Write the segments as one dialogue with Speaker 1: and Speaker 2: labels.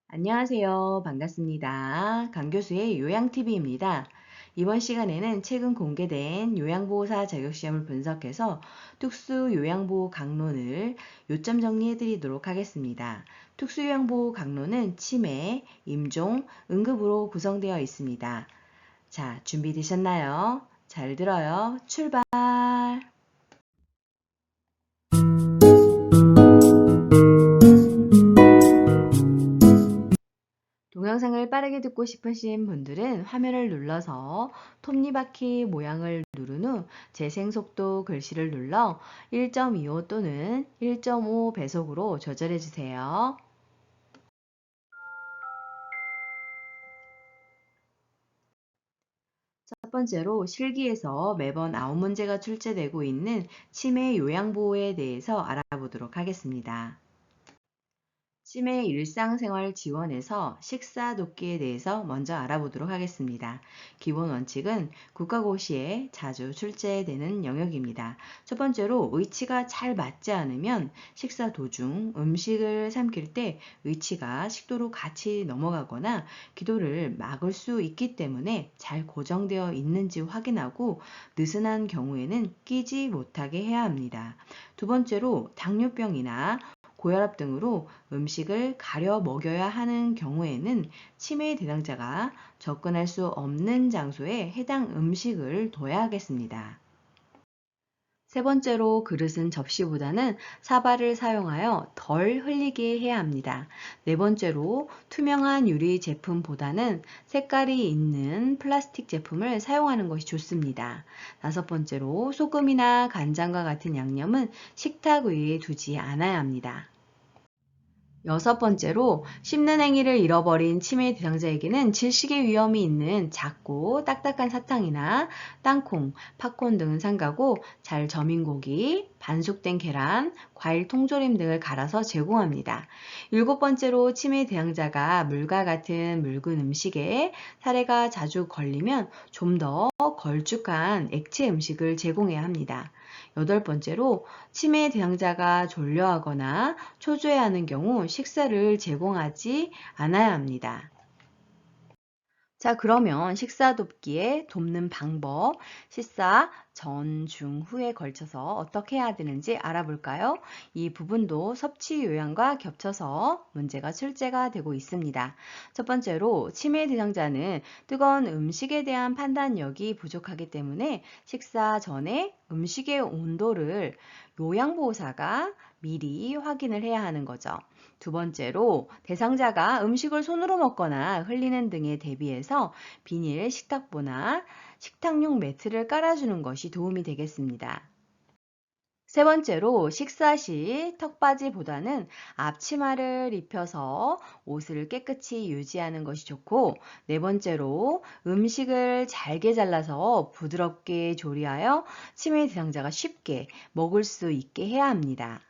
Speaker 1: 안녕하세요. 반갑습니다. 강교수의 요양TV입니다. 이번 시간에는 최근 공개된 요양보호사 자격시험을 분석해서 특수요양보호 강론을 요점 정리해 드리도록 하겠습니다. 특수요양보호 강론은 치매, 임종, 응급으로 구성되어 있습니다. 자, 준비되셨나요? 잘 들어요. 출발! 동영상을 빠르게 듣고 싶으신 분들은 화면을 눌러서 톱니바퀴 모양을 누른 후 재생속도 글씨를 눌러 1.25 또는 1.5 배속으로 조절해 주세요. 첫 번째로 실기에서 매번 9문제가 출제되고 있는 치매 요양보호에 대해서 알아보도록 하겠습니다. 치매 일상생활 지원에서 식사 돕기에 대해서 먼저 알아보도록 하겠습니다. 기본 원칙은 국가고시에 자주 출제되는 영역입니다. 첫 번째로 의치가 잘 맞지 않으면 식사 도중 음식을 삼킬 때 의치가 식도로 같이 넘어가거나 기도를 막을 수 있기 때문에 잘 고정되어 있는지 확인하고 느슨한 경우에는 끼지 못하게 해야 합니다. 두 번째로 당뇨병이나 고혈압 등으로 음식을 가려 먹여야 하는 경우에는 치매 대상자가 접근할 수 없는 장소에 해당 음식을 둬야 하겠습니다. 세 번째로 그릇은 접시보다는 사발을 사용하여 덜 흘리게 해야 합니다. 네 번째로 투명한 유리 제품보다는 색깔이 있는 플라스틱 제품을 사용하는 것이 좋습니다. 다섯 번째로 소금이나 간장과 같은 양념은 식탁 위에 두지 않아야 합니다. 여섯 번째로 씹는 행위를 잃어버린 치매 대상자에게는 질식의 위험이 있는 작고 딱딱한 사탕이나 땅콩, 팝콘 등은 삼가고 잘 저민 고기, 반숙된 계란, 과일 통조림 등을 갈아서 제공합니다. 일곱 번째로 치매 대상자가 물과 같은 묽은 음식에 사례가 자주 걸리면 좀 더 걸쭉한 액체 음식을 제공해야 합니다. 여덟 번째로 치매 대상자가 졸려하거나 초조해하는 경우 식사를 제공하지 않아야 합니다. 자, 그러면 식사 돕기에 돕는 방법, 식사 전, 중, 후에 걸쳐서 어떻게 해야 되는지 알아볼까요? 이 부분도 섭취 요양과 겹쳐서 문제가 출제가 되고 있습니다. 첫 번째로 치매 대상자는 뜨거운 음식에 대한 판단력이 부족하기 때문에 식사 전에 음식의 온도를 요양보호사가 미리 확인을 해야 하는 거죠. 두 번째로 대상자가 음식을 손으로 먹거나 흘리는 등에 대비해서 비닐 식탁보나 식탁용 매트를 깔아주는 것이 도움이 되겠습니다. 세 번째로 식사 시 턱받이보다는 앞치마를 입혀서 옷을 깨끗이 유지하는 것이 좋고, 네 번째로 음식을 잘게 잘라서 부드럽게 조리하여 치매 대상자가 쉽게 먹을 수 있게 해야 합니다.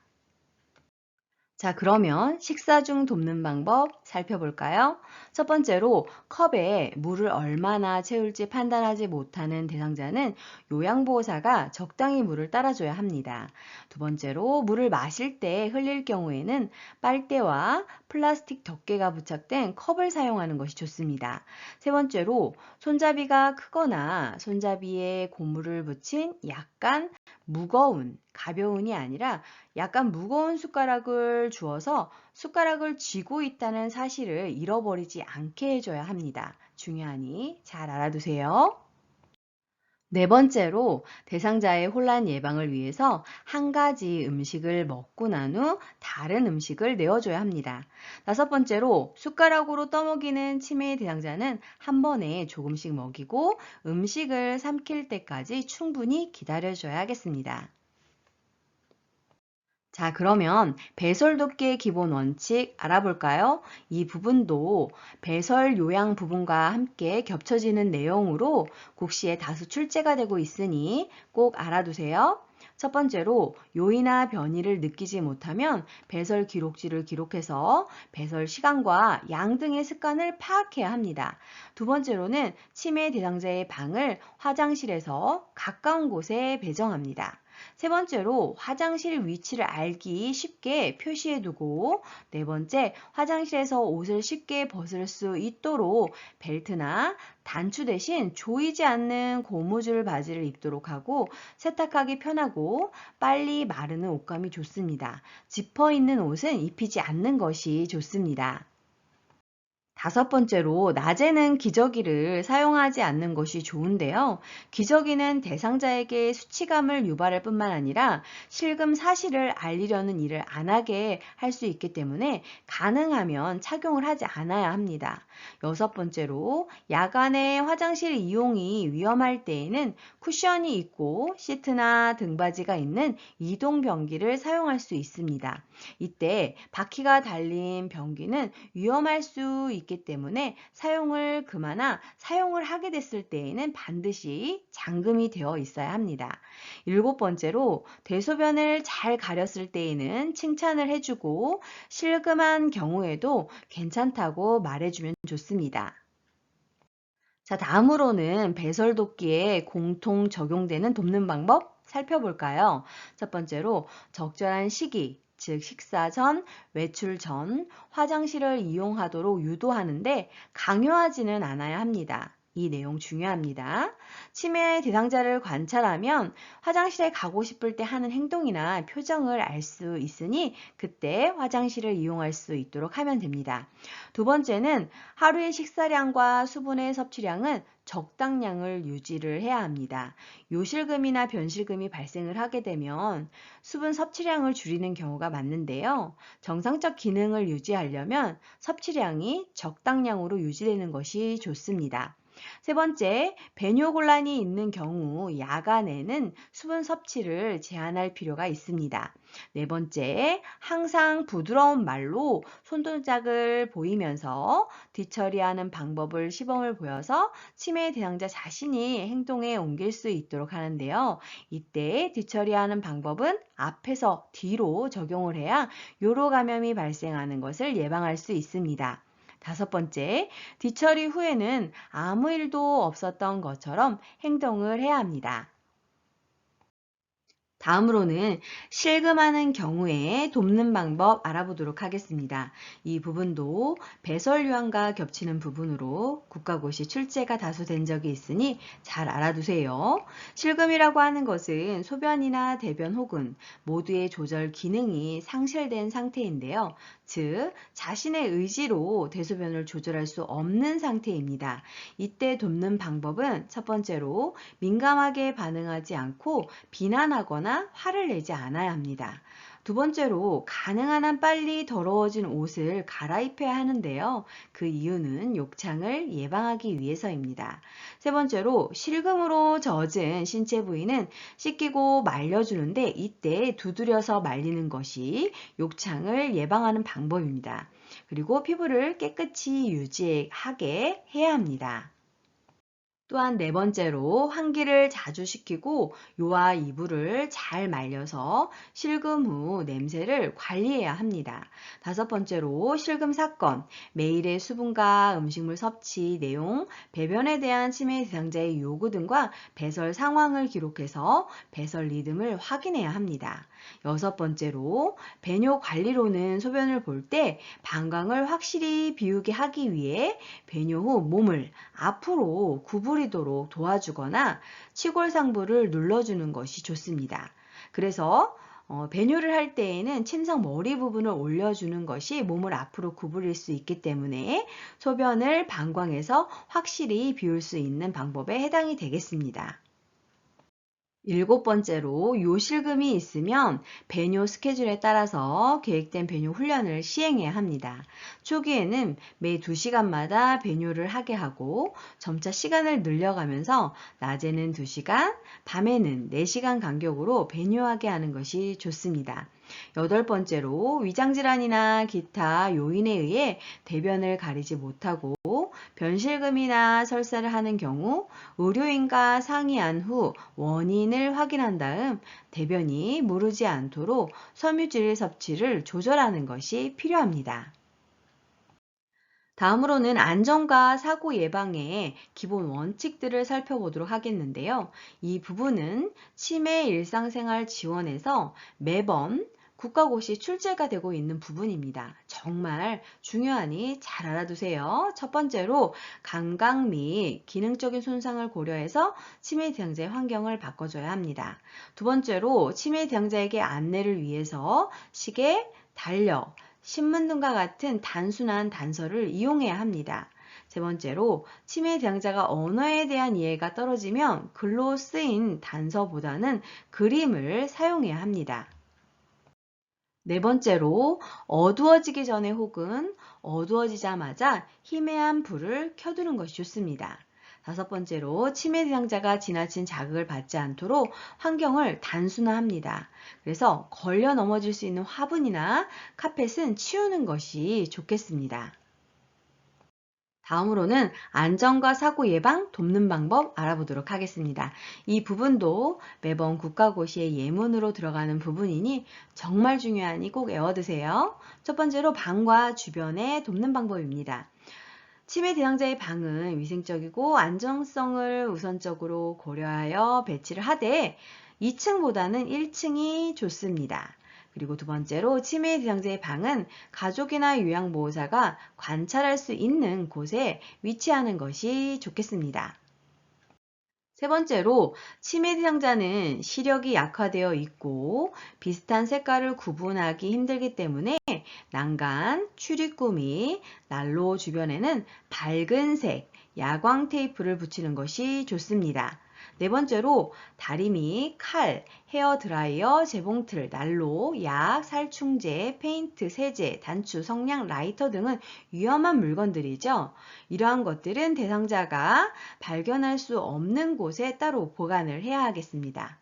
Speaker 1: 자, 그러면 식사 중 돕는 방법 살펴볼까요? 첫 번째로 컵에 물을 얼마나 채울지 판단하지 못하는 대상자는 요양보호사가 적당히 물을 따라줘야 합니다. 두 번째로 물을 마실 때 흘릴 경우에는 빨대와 플라스틱 덮개가 부착된 컵을 사용하는 것이 좋습니다. 세 번째로 손잡이가 크거나 손잡이에 고무를 붙인 약간 무거운, 가벼운이 아니라 약간 무거운 숟가락을 주어서 숟가락을 쥐고 있다는 사실을 잃어버리지 않게 해줘야 합니다. 중요하니 잘 알아두세요. 네 번째로 대상자의 혼란 예방을 위해서 한 가지 음식을 먹고 난 후 다른 음식을 내어줘야 합니다. 다섯 번째로 숟가락으로 떠먹이는 치매 대상자는 한 번에 조금씩 먹이고 음식을 삼킬 때까지 충분히 기다려줘야 하겠습니다. 자, 그러면 배설 돕기의 기본 원칙 알아볼까요? 이 부분도 배설 요양 부분과 함께 겹쳐지는 내용으로 국시에 다수 출제가 되고 있으니 꼭 알아두세요. 첫 번째로 요이나 변이를 느끼지 못하면 배설 기록지를 기록해서 배설 시간과 양 등의 습관을 파악해야 합니다. 두 번째로는 치매 대상자의 방을 화장실에서 가까운 곳에 배정합니다. 세 번째로 화장실 위치를 알기 쉽게 표시해두고, 네 번째, 화장실에서 옷을 쉽게 벗을 수 있도록 벨트나 단추 대신 조이지 않는 고무줄 바지를 입도록 하고, 세탁하기 편하고 빨리 마르는 옷감이 좋습니다. 지퍼 있는 옷은 입히지 않는 것이 좋습니다. 다섯 번째로, 낮에는 기저귀를 사용하지 않는 것이 좋은데요. 기저귀는 대상자에게 수치감을 유발할 뿐만 아니라 실금 사실을 알리려는 일을 안 하게 할 수 있기 때문에 가능하면 착용을 하지 않아야 합니다. 여섯 번째로, 야간에 화장실 이용이 위험할 때에는 쿠션이 있고 시트나 등받이가 있는 이동 변기를 사용할 수 있습니다. 이때 바퀴가 달린 변기는 위험할 수 있기 때문에 사용을 금하나 사용을 하게 됐을 때에는 반드시 잠금이 되어 있어야 합니다. 일곱 번째로, 대소변을 잘 가렸을 때에는 칭찬을 해주고 실금한 경우에도 괜찮다고 말해주면 좋습니다. 자, 다음으로는 배설도끼에 공통 적용되는 돕는 방법 살펴볼까요? 첫 번째로, 적절한 시기, 즉 식사 전, 외출 전 화장실을 이용하도록 유도하는데 강요하지는 않아야 합니다. 이 내용 중요합니다. 치매 대상자를 관찰하면 화장실에 가고 싶을 때 하는 행동이나 표정을 알 수 있으니 그때 화장실을 이용할 수 있도록 하면 됩니다. 두 번째는, 하루의 식사량과 수분의 섭취량은 적당량을 유지를 해야 합니다. 요실금이나 변실금이 발생을 하게 되면 수분 섭취량을 줄이는 경우가 많은데요. 정상적 기능을 유지하려면 섭취량이 적당량으로 유지되는 것이 좋습니다. 세 번째, 배뇨곤란이 있는 경우 야간에는 수분 섭취를 제한할 필요가 있습니다. 네 번째, 항상 부드러운 말로 손동작을 보이면서 뒤처리하는 방법을 시범을 보여서 치매 대상자 자신이 행동에 옮길 수 있도록 하는데요. 이때 뒤처리하는 방법은 앞에서 뒤로 적용을 해야 요로 감염이 발생하는 것을 예방할 수 있습니다. 다섯 번째, 뒤처리 후에는 아무 일도 없었던 것처럼 행동을 해야 합니다. 다음으로는 실금하는 경우에 돕는 방법 알아보도록 하겠습니다. 이 부분도 배설유형과 겹치는 부분으로 국가고시 출제가 다소 된 적이 있으니 잘 알아두세요. 실금이라고 하는 것은 소변이나 대변 혹은 모두의 조절 기능이 상실된 상태인데요. 즉, 자신의 의지로 대소변을 조절할 수 없는 상태입니다. 이때 돕는 방법은 첫 번째로, 민감하게 반응하지 않고 비난하거나 화를 내지 않아야 합니다. 두 번째로, 가능한 한 빨리 더러워진 옷을 갈아입혀야 하는데요. 그 이유는 욕창을 예방하기 위해서입니다. 세 번째로, 실금으로 젖은 신체 부위는 씻기고 말려주는데 이때 두드려서 말리는 것이 욕창을 예방하는 방법입니다. 그리고 피부를 깨끗이 유지하게 해야 합니다. 또한 네 번째로, 환기를 자주 시키고 요와 이불을 잘 말려서 실금 후 냄새를 관리해야 합니다. 다섯 번째로, 실금 사건, 매일의 수분과 음식물 섭취 내용, 배변에 대한 치매 대상자의 요구 등과 배설 상황을 기록해서 배설 리듬을 확인해야 합니다. 여섯 번째로, 배뇨 관리로는 소변을 볼 때 방광을 확실히 비우게 하기 위해 배뇨 후 몸을 앞으로 구부리도록 도와주거나 치골상부를 눌러주는 것이 좋습니다. 그래서 배뇨를 할 때에는 침상 머리 부분을 올려주는 것이 몸을 앞으로 구부릴 수 있기 때문에 소변을 방광에서 확실히 비울 수 있는 방법에 해당이 되겠습니다. 일곱 번째로, 요실금이 있으면 배뇨 스케줄에 따라서 계획된 배뇨 훈련을 시행해야 합니다. 초기에는 매 2시간마다 배뇨를 하게 하고 점차 시간을 늘려가면서 낮에는 2시간, 밤에는 4시간 간격으로 배뇨하게 하는 것이 좋습니다. 여덟 번째로, 위장질환이나 기타 요인에 의해 대변을 가리지 못하고 변실금이나 설사를 하는 경우 의료인과 상의한 후 원인을 확인한 다음 대변이 무르지 않도록 섬유질 섭취를 조절하는 것이 필요합니다. 다음으로는 안전과 사고 예방의 기본 원칙들을 살펴보도록 하겠는데요. 이 부분은 치매 일상생활 지원에서 매번 국가고시 출제가 되고 있는 부분입니다. 정말 중요하니 잘 알아두세요. 첫 번째로 감각 및 기능적인 손상을 고려해서 치매 대상자의 환경을 바꿔줘야 합니다. 두 번째로 치매 대상자에게 안내를 위해서 시계, 달력, 신문 등과 같은 단순한 단서를 이용해야 합니다. 세 번째로 치매 대상자가 언어에 대한 이해가 떨어지면 글로 쓰인 단서보다는 그림을 사용해야 합니다. 네 번째로 어두워지기 전에 혹은 어두워지자마자 희미한 불을 켜두는 것이 좋습니다. 다섯 번째로 치매 대상자가 지나친 자극을 받지 않도록 환경을 단순화합니다. 그래서 걸려 넘어질 수 있는 화분이나 카펫은 치우는 것이 좋겠습니다. 다음으로는 안전과 사고 예방 돕는 방법 알아보도록 하겠습니다. 이 부분도 매번 국가고시의 예문으로 들어가는 부분이니 정말 중요하니 꼭 외워두세요. 첫 번째로 방과 주변에 돕는 방법입니다. 치매 대상자의 방은 위생적이고 안정성을 우선적으로 고려하여 배치를 하되 2층보다는 1층이 좋습니다. 그리고 두 번째로 치매 대상자의 방은 가족이나 요양보호사가 관찰할 수 있는 곳에 위치하는 것이 좋겠습니다. 세 번째로 치매 대상자는 시력이 약화되어 있고 비슷한 색깔을 구분하기 힘들기 때문에 난간, 출입구 및 난로 주변에는 밝은 색, 야광 테이프를 붙이는 것이 좋습니다. 네 번째로 다리 및 칼, 헤어 드라이어, 재봉틀, 난로, 약, 살충제, 페인트, 세제, 단추, 성냥, 라이터 등은 위험한 물건들이죠. 이러한 것들은 대상자가 발견할 수 없는 곳에 따로 보관을 해야 하겠습니다.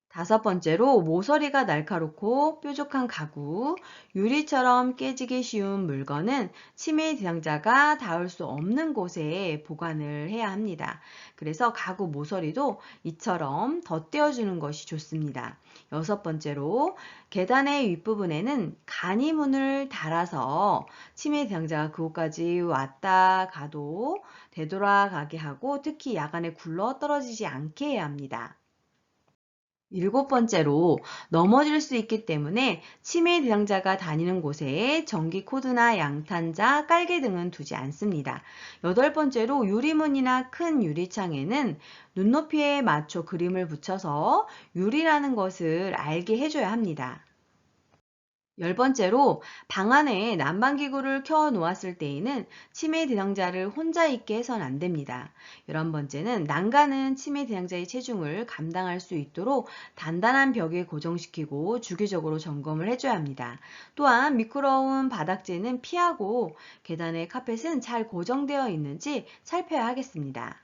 Speaker 1: 다섯 번째로 모서리가 날카롭고 뾰족한 가구, 유리처럼 깨지기 쉬운 물건은 치매 대상자가 닿을 수 없는 곳에 보관을 해야 합니다. 그래서 가구 모서리도 이처럼 덧대어주는 것이 좋습니다. 여섯 번째로 계단의 윗부분에는 간이문을 달아서 치매 대상자가 그곳까지 왔다 가도 되돌아가게 하고 특히 야간에 굴러 떨어지지 않게 해야 합니다. 일곱 번째로 넘어질 수 있기 때문에 치매 대상자가 다니는 곳에 전기 코드나 양탄자, 깔개 등은 두지 않습니다. 여덟 번째로 유리문이나 큰 유리창에는 눈높이에 맞춰 그림을 붙여서 유리라는 것을 알게 해줘야 합니다. 열 번째로 방 안에 난방기구를 켜 놓았을 때에는 치매 대상자를 혼자 있게 해서는 안 됩니다. 11번째는 난간은 치매 대상자의 체중을 감당할 수 있도록 단단한 벽에 고정시키고 주기적으로 점검을 해줘야 합니다. 또한 미끄러운 바닥재는 피하고 계단의 카펫은 잘 고정되어 있는지 살펴야 하겠습니다.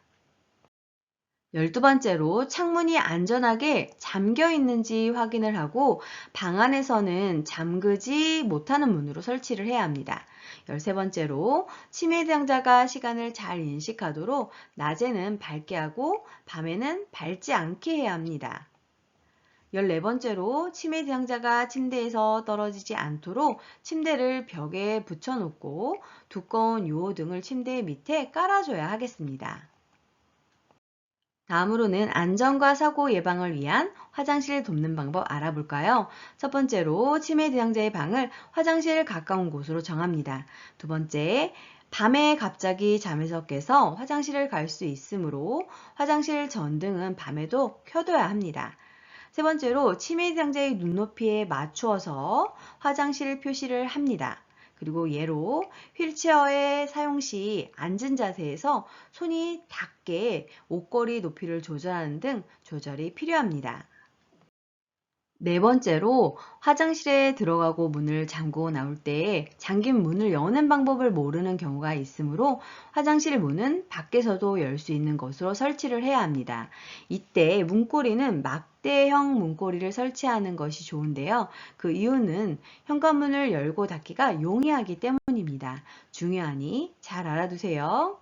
Speaker 1: 12번째로 창문이 안전하게 잠겨 있는지 확인을 하고 방 안에서는 잠그지 못하는 문으로 설치를 해야 합니다. 13번째로 치매 대상자가 시간을 잘 인식하도록 낮에는 밝게 하고 밤에는 밝지 않게 해야 합니다. 14번째로 치매 대상자가 침대에서 떨어지지 않도록 침대를 벽에 붙여놓고 두꺼운 요오 등을 침대 밑에 깔아줘야 하겠습니다. 다음으로는 안전과 사고 예방을 위한 화장실 돕는 방법 알아볼까요? 첫 번째로 치매 대상자의 방을 화장실 가까운 곳으로 정합니다. 두 번째, 밤에 갑자기 잠에서 깨서 화장실을 갈 수 있으므로 화장실 전등은 밤에도 켜둬야 합니다. 세 번째로 치매 대상자의 눈높이에 맞추어서 화장실 표시를 합니다. 그리고 예로 휠체어의 사용 시 앉은 자세에서 손이 닿게 옷걸이 높이를 조절하는 등 조절이 필요합니다. 네 번째로 화장실에 들어가고 문을 잠그고 나올 때 잠긴 문을 여는 방법을 모르는 경우가 있으므로 화장실 문은 밖에서도 열 수 있는 것으로 설치를 해야 합니다. 이때 문고리는 막대형 문고리를 설치하는 것이 좋은데요. 그 이유는 현관문을 열고 닫기가 용이하기 때문입니다. 중요하니 잘 알아두세요.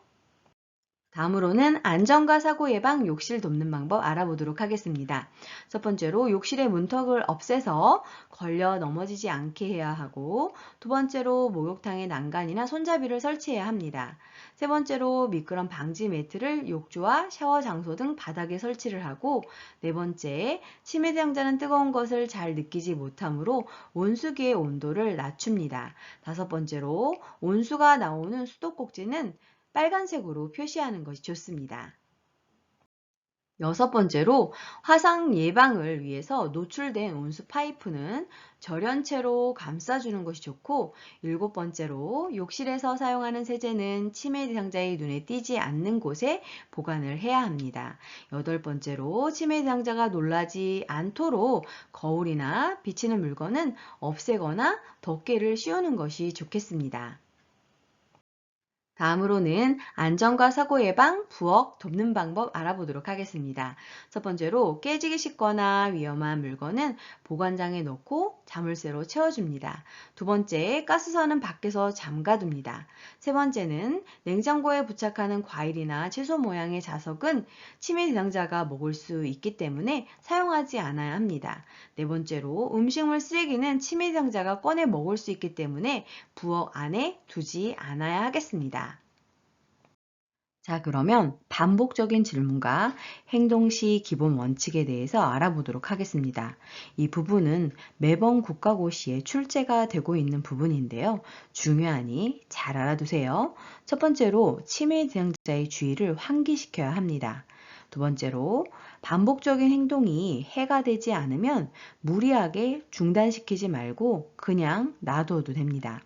Speaker 1: 다음으로는 안전과 사고 예방, 욕실 돕는 방법 알아보도록 하겠습니다. 첫 번째로 욕실의 문턱을 없애서 걸려 넘어지지 않게 해야 하고, 두 번째로 목욕탕에 난간이나 손잡이를 설치해야 합니다. 세 번째로 미끄럼 방지 매트를 욕조와 샤워 장소 등 바닥에 설치를 하고, 네 번째, 치매 대상자는 뜨거운 것을 잘 느끼지 못하므로 온수기의 온도를 낮춥니다. 다섯 번째로 온수가 나오는 수도꼭지는 빨간색으로 표시하는 것이 좋습니다. 여섯 번째로 화상 예방을 위해서 노출된 온수 파이프는 절연체로 감싸주는 것이 좋고, 일곱 번째로 욕실에서 사용하는 세제는 치매 대상자의 눈에 띄지 않는 곳에 보관을 해야 합니다. 여덟 번째로 치매 대상자가 놀라지 않도록 거울이나 비치는 물건은 없애거나 덮개를 씌우는 것이 좋겠습니다. 다음으로는 안전과 사고 예방, 부엌 돕는 방법 알아보도록 하겠습니다. 첫 번째로 깨지기 쉽거나 위험한 물건은 보관장에 넣고 자물쇠로 채워줍니다. 두 번째, 가스선은 밖에서 잠가둡니다. 세 번째는 냉장고에 부착하는 과일이나 채소 모양의 자석은 치매 대상자가 먹을 수 있기 때문에 사용하지 않아야 합니다. 네 번째로 음식물 쓰레기는 치매 대상자가 꺼내 먹을 수 있기 때문에 부엌 안에 두지 않아야 하겠습니다. 자, 그러면 반복적인 질문과 행동 시 기본 원칙에 대해서 알아보도록 하겠습니다. 이 부분은 매번 국가고시에 출제가 되고 있는 부분인데요. 중요하니 잘 알아두세요. 첫 번째로 치매 대상자의 주의를 환기시켜야 합니다. 두 번째로 반복적인 행동이 해가 되지 않으면 무리하게 중단시키지 말고 그냥 놔둬도 됩니다.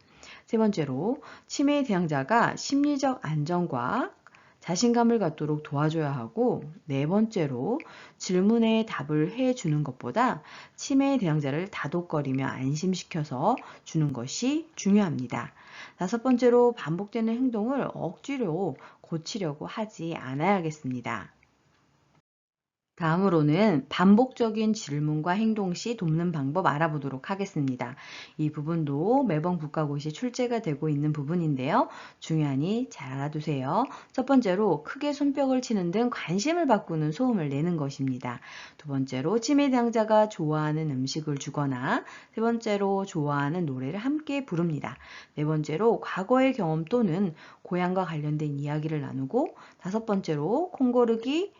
Speaker 1: 세 번째로 치매 대상자가 심리적 안정과 자신감을 갖도록 도와줘야 하고, 네 번째로 질문에 답을 해주는 것보다 치매 대상자를 다독거리며 안심시켜서 주는 것이 중요합니다. 다섯 번째로 반복되는 행동을 억지로 고치려고 하지 않아야겠습니다. 다음으로는 반복적인 질문과 행동 시 돕는 방법 알아보도록 하겠습니다. 이 부분도 매번 국가고시에 출제가 되고 있는 부분인데요. 중요하니 잘 알아두세요. 첫 번째로 크게 손뼉을 치는 등 관심을 바꾸는 소음을 내는 것입니다. 두 번째로 치매 대상자가 좋아하는 음식을 주거나, 세 번째로 좋아하는 노래를 함께 부릅니다. 네 번째로 과거의 경험 또는 고향과 관련된 이야기를 나누고, 다섯 번째로 콩 고르기,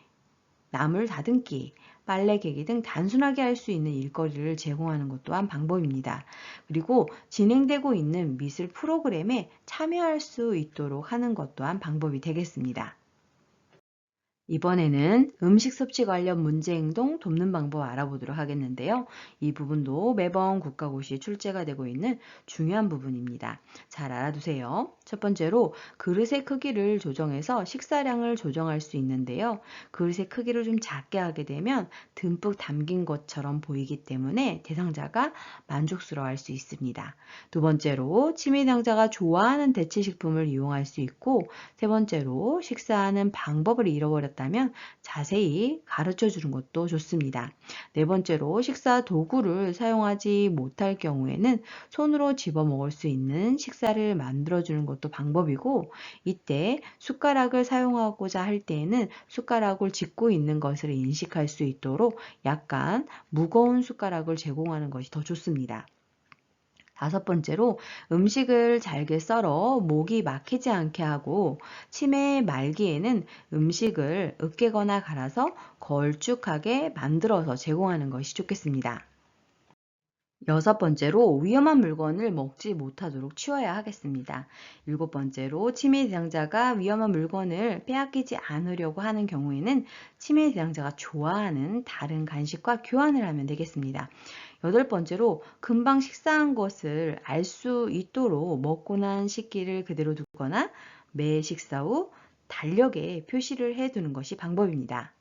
Speaker 1: 나물 다듬기, 빨래 개기 등 단순하게 할 수 있는 일거리를 제공하는 것 또한 방법입니다. 그리고 진행되고 있는 미술 프로그램에 참여할 수 있도록 하는 것 또한 방법이 되겠습니다. 이번에는 음식 섭취 관련 문제 행동 돕는 방법 알아보도록 하겠는데요. 이 부분도 매번 국가고시에 출제가 되고 있는 중요한 부분입니다. 잘 알아두세요. 첫 번째로 그릇의 크기를 조정해서 식사량을 조정할 수 있는데요. 그릇의 크기를 좀 작게 하게 되면 듬뿍 담긴 것처럼 보이기 때문에 대상자가 만족스러워할 수 있습니다. 두 번째로 치매 대상자가 좋아하는 대체식품을 이용할 수 있고, 세 번째로 식사하는 방법을 잃어버렸다면 자세히 가르쳐 주는 것도 좋습니다. 네 번째로 식사 도구를 사용하지 못할 경우에는 손으로 집어 먹을 수 있는 식사를 만들어 주는 것도 방법이고, 이때 숟가락을 사용하고자 할 때에는 숟가락을 짚고 있는 것을 인식할 수 있도록 약간 무거운 숟가락을 제공하는 것이 더 좋습니다. 다섯 번째로 음식을 잘게 썰어 목이 막히지 않게 하고, 치매 말기에는 음식을 으깨거나 갈아서 걸쭉하게 만들어서 제공하는 것이 좋겠습니다. 여섯 번째로 위험한 물건을 먹지 못하도록 치워야 하겠습니다. 일곱 번째로 치매 대상자가 위험한 물건을 빼앗기지 않으려고 하는 경우에는 치매 대상자가 좋아하는 다른 간식과 교환을 하면 되겠습니다. 여덟 번째로 금방 식사한 것을 알 수 있도록 먹고 난 식기를 그대로 두거나 매 식사 후 달력에 표시를 해두는 것이 방법입니다.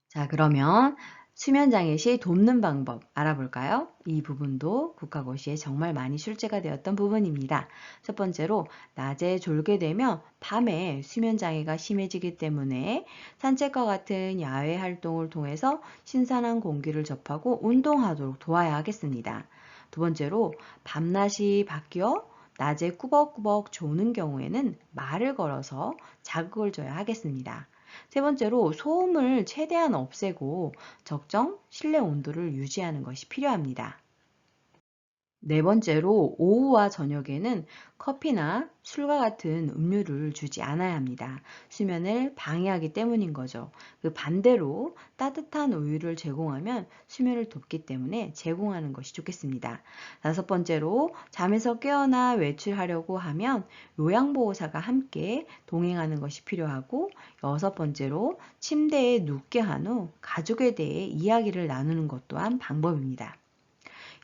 Speaker 1: 자, 그러면 수면장애 시 돕는 방법 알아볼까요? 이 부분도 국가고시에 정말 많이 출제가 되었던 부분입니다. 첫 번째로 낮에 졸게 되면 밤에 수면장애가 심해지기 때문에 산책과 같은 야외 활동을 통해서 신선한 공기를 접하고 운동하도록 도와야 하겠습니다. 두 번째로 밤낮이 바뀌어 낮에 꾸벅꾸벅 조는 경우에는 말을 걸어서 자극을 줘야 하겠습니다. 세 번째로 소음을 최대한 없애고 적정 실내 온도를 유지하는 것이 필요합니다. 네 번째로 오후와 저녁에는 커피나 술과 같은 음료를 주지 않아야 합니다. 수면을 방해하기 때문인 거죠. 그 반대로 따뜻한 우유를 제공하면 수면을 돕기 때문에 제공하는 것이 좋겠습니다. 다섯 번째로 잠에서 깨어나 외출하려고 하면 요양보호사가 함께 동행하는 것이 필요하고, 여섯 번째로 침대에 눕게 한 후 가족에 대해 이야기를 나누는 것 또한 방법입니다.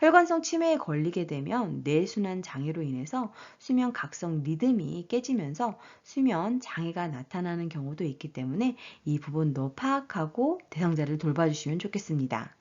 Speaker 1: 혈관성 치매에 걸리게 되면 뇌순환 장애로 인해서 수면 각성 리듬이 깨지면서 수면 장애가 나타나는 경우도 있기 때문에 이 부분도 파악하고 대상자를 돌봐주시면 좋겠습니다.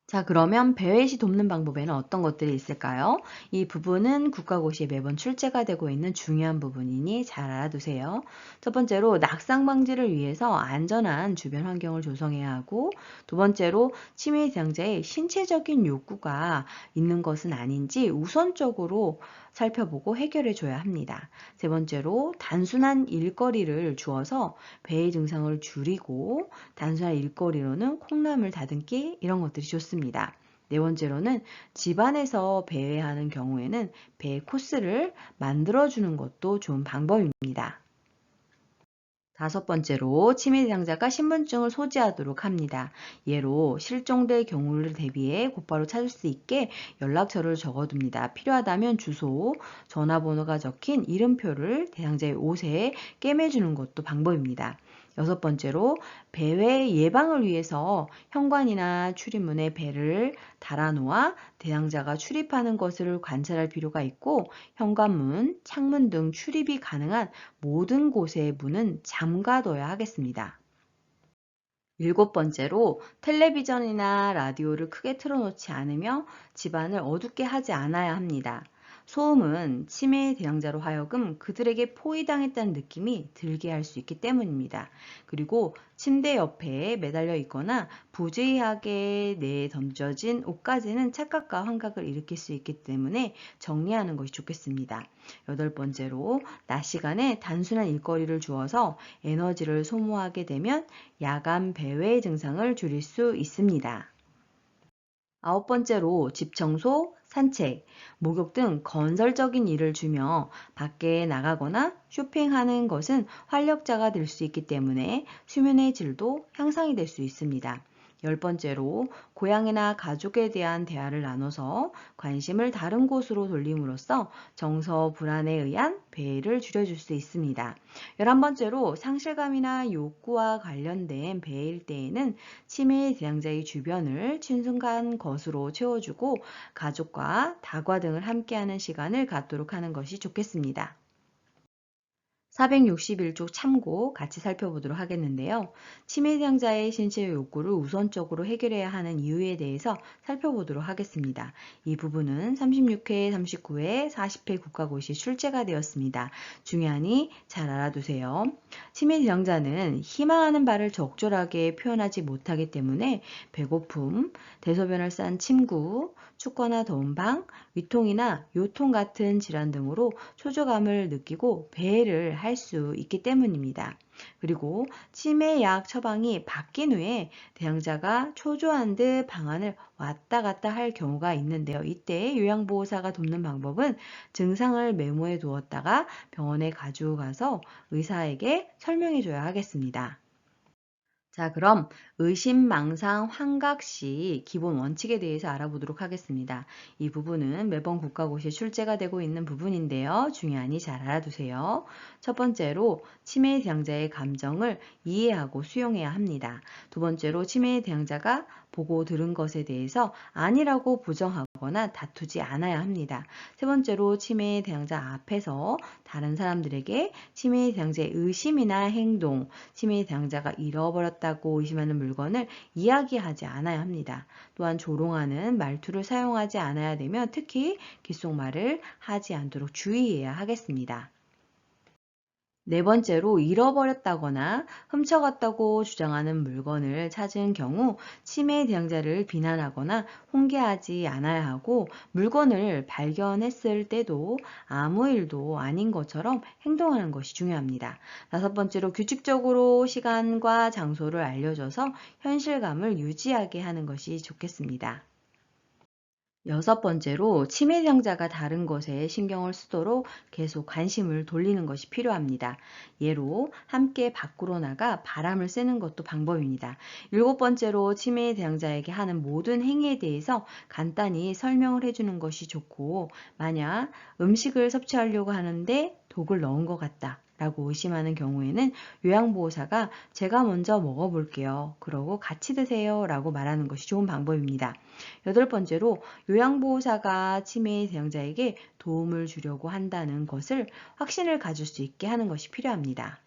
Speaker 1: 자, 그러면 배회 시 돕는 방법에는 어떤 것들이 있을까요? 이 부분은 국가고시에 매번 출제가 되고 있는 중요한 부분이니 잘 알아두세요. 첫 번째로 낙상 방지를 위해서 안전한 주변 환경을 조성해야 하고, 두 번째로 치매 대상자의 신체적인 욕구가 있는 것은 아닌지 우선적으로 살펴보고 해결해 줘야 합니다. 세 번째로 단순한 일거리를 주어서 배의 증상을 줄이고, 단순한 일거리로는 콩나물 다듬기 이런 것들이 좋습니다. 네 번째로는 집안에서 배회하는 경우에는 배 코스를 만들어주는 것도 좋은 방법입니다. 다섯 번째로 치매 대상자가 신분증을 소지하도록 합니다. 예로 실종될 경우를 대비해 곧바로 찾을 수 있게 연락처를 적어둡니다. 필요하다면 주소, 전화번호가 적힌 이름표를 대상자의 옷에 꿰매주는 것도 방법입니다. 여섯 번째로 배회 예방을 위해서 현관이나 출입문에 배를 달아놓아 대상자가 출입하는 것을 관찰할 필요가 있고, 현관문, 창문 등 출입이 가능한 모든 곳의 문은 잠가둬야 하겠습니다. 일곱 번째로 텔레비전이나 라디오를 크게 틀어놓지 않으며 집안을 어둡게 하지 않아야 합니다. 소음은 치매 대상자로 하여금 그들에게 포위당했다는 느낌이 들게 할 수 있기 때문입니다. 그리고 침대 옆에 매달려 있거나 부주의하게 내에 던져진 옷까지는 착각과 환각을 일으킬 수 있기 때문에 정리하는 것이 좋겠습니다. 여덟 번째로 낮 시간에 단순한 일거리를 주어서 에너지를 소모하게 되면 야간 배회 증상을 줄일 수 있습니다. 아홉 번째로 집 청소, 산책, 목욕 등 건설적인 일을 주며 밖에 나가거나 쇼핑하는 것은 활력자가 될 수 있기 때문에 수면의 질도 향상이 될 수 있습니다. 열 번째로 고양이나 가족에 대한 대화를 나눠서 관심을 다른 곳으로 돌림으로써 정서 불안에 의한 배회를 줄여줄 수 있습니다. 11번째로 상실감이나 욕구와 관련된 배회일 때에는 치매 대상자의 주변을 친숙한 것으로 채워주고 가족과 다과 등을 함께하는 시간을 갖도록 하는 것이 좋겠습니다. 461쪽 참고 같이 살펴보도록 하겠는데요. 치매 대상자의 신체 욕구를 우선적으로 해결해야 하는 이유에 대해서 살펴보도록 하겠습니다. 이 부분은 36회, 39회, 40회 국가고시 출제가 되었습니다. 중요하니 잘 알아두세요. 치매 대상자는 희망하는 바를 적절하게 표현하지 못하기 때문에 배고픔, 대소변을 싼 침구, 춥거나 더운 방, 위통이나 요통 같은 질환 등으로 초조감을 느끼고 배회를 할 수 있기 때문입니다. 그리고 치매약 처방이 바뀐 후에 대상자가 초조한 듯 방안을 왔다 갔다 할 경우가 있는데요. 이때 요양보호사가 돕는 방법은 증상을 메모해 두었다가 병원에 가지고 가서 의사에게 설명해 줘야 하겠습니다. 자, 그럼 의심, 망상, 환각 시 기본 원칙에 대해서 알아보도록 하겠습니다. 이 부분은 매번 국가고시에 출제가 되고 있는 부분인데요. 중요하니 잘 알아두세요. 첫 번째로 치매 대상자의 감정을 이해하고 수용해야 합니다. 두 번째로 치매 대상자가 보고 들은 것에 대해서 아니라고 부정하거나 다투지 않아야 합니다. 세 번째로 치매 대상자 앞에서 다른 사람들에게 치매 대상자의 의심이나 행동, 치매 대상자가 잃어버렸다고 의심하는 물건을 이야기하지 않아야 합니다. 또한 조롱하는 말투를 사용하지 않아야 되며 특히 귓속말을 하지 않도록 주의해야 하겠습니다. 네 번째로 잃어버렸다거나 훔쳐갔다고 주장하는 물건을 찾은 경우 치매 대상자를 비난하거나 훈계하지 않아야 하고 물건을 발견했을 때도 아무 일도 아닌 것처럼 행동하는 것이 중요합니다. 다섯 번째로 규칙적으로 시간과 장소를 알려줘서 현실감을 유지하게 하는 것이 좋겠습니다. 여섯 번째로 치매 상자가 다른 것에 신경을 쓰도록 계속 관심을 돌리는 것이 필요합니다. 예로 함께 밖으로 나가 바람을 쐬는 것도 방법입니다. 일곱 번째로 치매 대상자에게 하는 모든 행위에 대해서 간단히 설명을 해주는 것이 좋고, 만약 음식을 섭취하려고 하는데 독을 넣은 것 같다 라고 의심하는 경우에는 요양보호사가 제가 먼저 먹어볼게요. 그러고 같이 드세요 라고 말하는 것이 좋은 방법입니다. 여덟 번째로 요양보호사가 치매 대상자에게 도움을 주려고 한다는 것을 확신을 가질 수 있게 하는 것이 필요합니다.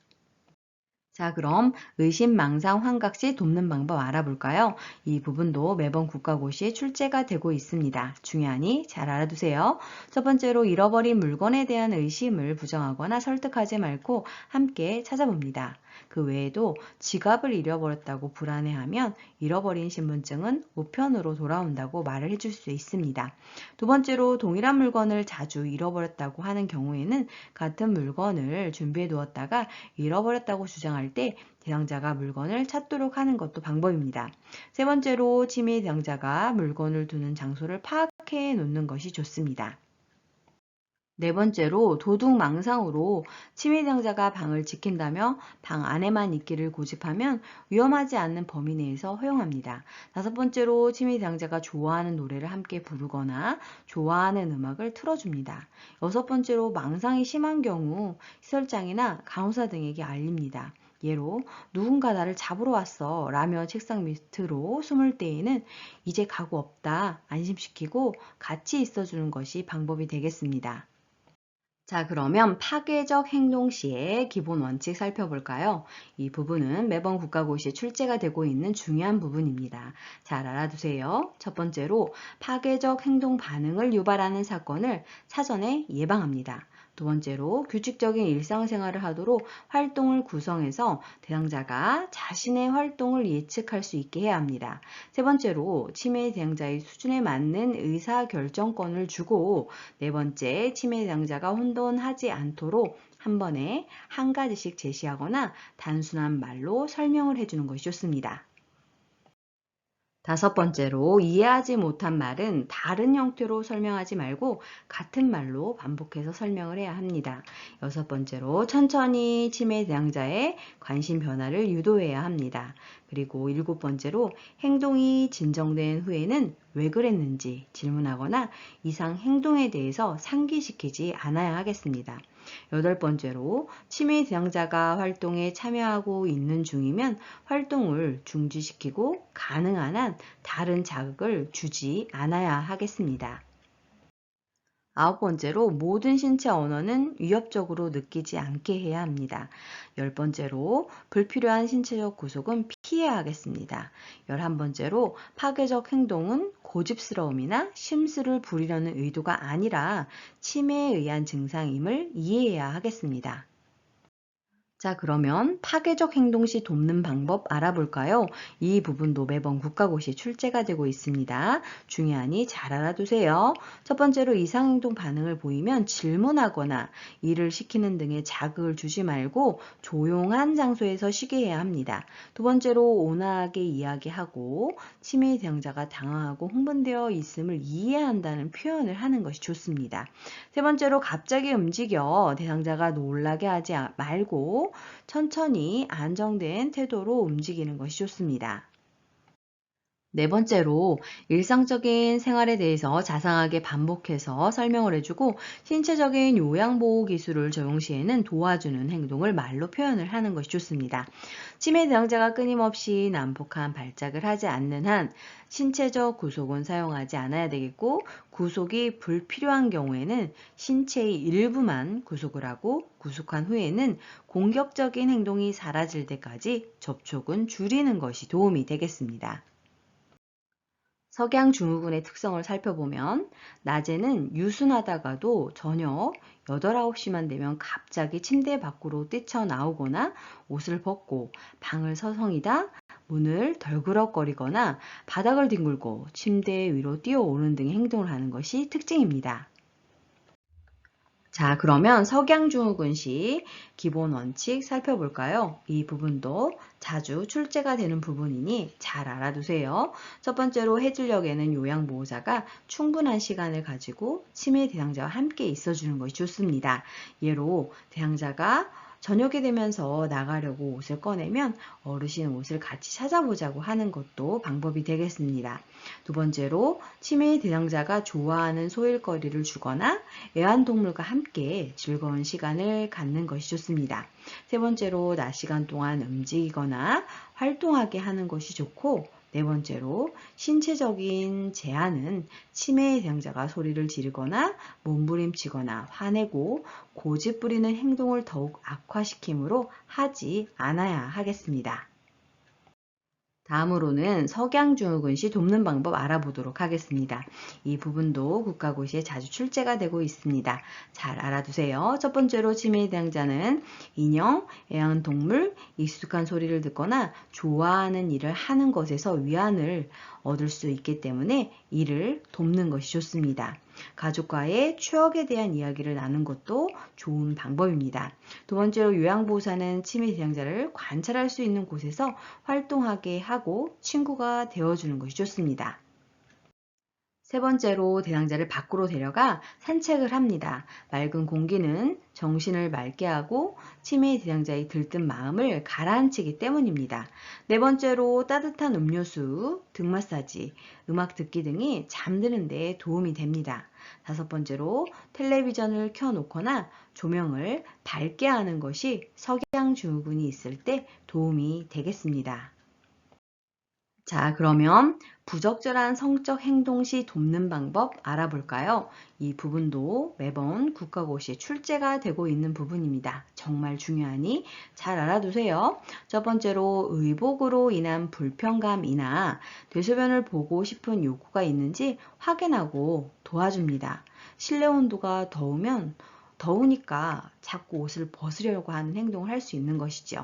Speaker 1: 자, 그럼 의심, 망상, 환각 시 돕는 방법 알아볼까요? 이 부분도 매번 국가고시에 출제가 되고 있습니다. 중요하니 잘 알아두세요. 첫 번째로 잃어버린 물건에 대한 의심을 부정하거나 설득하지 말고 함께 찾아봅니다. 그 외에도 지갑을 잃어버렸다고 불안해하면 잃어버린 신분증은 우편으로 돌아온다고 말을 해줄 수 있습니다. 두 번째로 동일한 물건을 자주 잃어버렸다고 하는 경우에는 같은 물건을 준비해 두었다가 잃어버렸다고 주장할 때 대상자가 물건을 찾도록 하는 것도 방법입니다. 세 번째로 치매 대상자가 물건을 두는 장소를 파악해 놓는 것이 좋습니다. 네 번째로 도둑망상으로 치매 대상자가 방을 지킨다며 방 안에만 있기를 고집하면 위험하지 않는 범위 내에서 허용합니다. 다섯 번째로 치매 대상자가 좋아하는 노래를 함께 부르거나 좋아하는 음악을 틀어줍니다. 여섯 번째로 망상이 심한 경우 시설장이나 간호사 등에게 알립니다. 예로 누군가 나를 잡으러 왔어 라며 책상 밑으로 숨을 때에는 이제 가고 없다 안심시키고 같이 있어주는 것이 방법이 되겠습니다. 자, 그러면 파괴적 행동 시의 기본 원칙 살펴볼까요? 이 부분은 매번 국가고시에 출제가 되고 있는 중요한 부분입니다. 잘 알아두세요. 첫 번째로 파괴적 행동 반응을 유발하는 사건을 사전에 예방합니다. 두 번째로 규칙적인 일상생활을 하도록 활동을 구성해서 대상자가 자신의 활동을 예측할 수 있게 해야 합니다. 세 번째로 치매 대상자의 수준에 맞는 의사결정권을 주고, 네 번째 치매 대상자가 혼돈하지 않도록 한 번에 한 가지씩 제시하거나 단순한 말로 설명을 해주는 것이 좋습니다. 다섯 번째로 이해하지 못한 말은 다른 형태로 설명하지 말고 같은 말로 반복해서 설명을 해야 합니다. 여섯 번째로 천천히 치매 대상자의 관심 변화를 유도해야 합니다. 그리고 일곱 번째로 행동이 진정된 후에는 왜 그랬는지 질문하거나 이상 행동에 대해서 상기시키지 않아야 하겠습니다. 여덟 번째로 치매 대상자가 활동에 참여하고 있는 중이면 활동을 중지시키고 가능한 한 다른 자극을 주지 않아야 하겠습니다. 아홉 번째로 모든 신체 언어는 위협적으로 느끼지 않게 해야 합니다. 열 번째로 불필요한 신체적 구속은 피해야 하겠습니다. 열한 번째로 파괴적 행동은 고집스러움이나 심술을 부리려는 의도가 아니라 치매에 의한 증상임을 이해해야 하겠습니다. 자, 그러면 파괴적 행동 시 돕는 방법 알아볼까요? 이 부분도 매번 국가고시에 출제가 되고 있습니다. 중요하니 잘 알아두세요. 첫 번째로 이상행동 반응을 보이면 질문하거나 일을 시키는 등의 자극을 주지 말고 조용한 장소에서 쉬게 해야 합니다. 두 번째로 온화하게 이야기하고 치매 대상자가 당황하고 흥분되어 있음을 이해한다는 표현을 하는 것이 좋습니다. 세 번째로 갑자기 움직여 대상자가 놀라게 하지 말고 천천히 안정된 태도로 움직이는 것이 좋습니다. 네 번째로 일상적인 생활에 대해서 자상하게 반복해서 설명을 해주고 신체적인 요양보호 기술을 적용 시에는 도와주는 행동을 말로 표현을 하는 것이 좋습니다. 치매 대상자가 끊임없이 난폭한 발작을 하지 않는 한 신체적 구속은 사용하지 않아야 되겠고, 구속이 불필요한 경우에는 신체의 일부만 구속을 하고 구속한 후에는 공격적인 행동이 사라질 때까지 접촉은 줄이는 것이 도움이 되겠습니다. 석양증후군의 특성을 살펴보면 낮에는 유순하다가도 저녁 8, 9시만 되면 갑자기 침대 밖으로 뛰쳐나오거나 옷을 벗고 방을 서성이다 문을 덜그럭거리거나 바닥을 뒹굴고 침대 위로 뛰어오르는 등의 행동을 하는 것이 특징입니다. 자, 그러면 석양증후군 시 기본 원칙 살펴볼까요? 이 부분도 자주 출제가 되는 부분이니 잘 알아두세요. 첫 번째로 해질녘에는 요양보호자가 충분한 시간을 가지고 치매 대상자와 함께 있어주는 것이 좋습니다. 예로 대상자가 저녁이 되면서 나가려고 옷을 꺼내면 어르신 옷을 같이 찾아보자고 하는 것도 방법이 되겠습니다. 두 번째로 치매 대상자가 좋아하는 소일거리를 주거나 애완동물과 함께 즐거운 시간을 갖는 것이 좋습니다. 세 번째로 낮 시간 동안 움직이거나 활동하게 하는 것이 좋고 네 번째로 신체적인 제한은 치매 대상자가 소리를 지르거나 몸부림치거나 화내고 고집 부리는 행동을 더욱 악화시키므로 하지 않아야 하겠습니다. 다음으로는 석양증후군 시 돕는 방법 알아보도록 하겠습니다. 이 부분도 국가고시에 자주 출제가 되고 있습니다. 잘 알아두세요. 첫 번째로 치매 대상자는 인형, 애완동물, 익숙한 소리를 듣거나 좋아하는 일을 하는 것에서 위안을 얻을 수 있기 때문에 이를 돕는 것이 좋습니다. 가족과의 추억에 대한 이야기를 나눈 것도 좋은 방법입니다. 두 번째로 요양보호사는 치매 대상자를 관찰할 수 있는 곳에서 활동하게 하고 친구가 되어주는 것이 좋습니다. 세 번째로 대상자를 밖으로 데려가 산책을 합니다. 맑은 공기는 정신을 맑게 하고 치매 대상자의 들뜬 마음을 가라앉히기 때문입니다. 네 번째로 따뜻한 음료수, 등 마사지, 음악 듣기 등이 잠드는 데 도움이 됩니다. 다섯 번째로 텔레비전을 켜놓거나 조명을 밝게 하는 것이 석양증후군이 있을 때 도움이 되겠습니다. 자, 그러면 부적절한 성적 행동 시 돕는 방법 알아볼까요? 이 부분도 매번 국가고시에 출제가 되고 있는 부분입니다. 정말 중요하니 잘 알아두세요. 첫 번째로 의복으로 인한 불편감이나 대소변을 보고 싶은 욕구가 있는지 확인하고 도와줍니다. 실내 온도가 더우니까 자꾸 옷을 벗으려고 하는 행동을 할 수 있는 것이죠.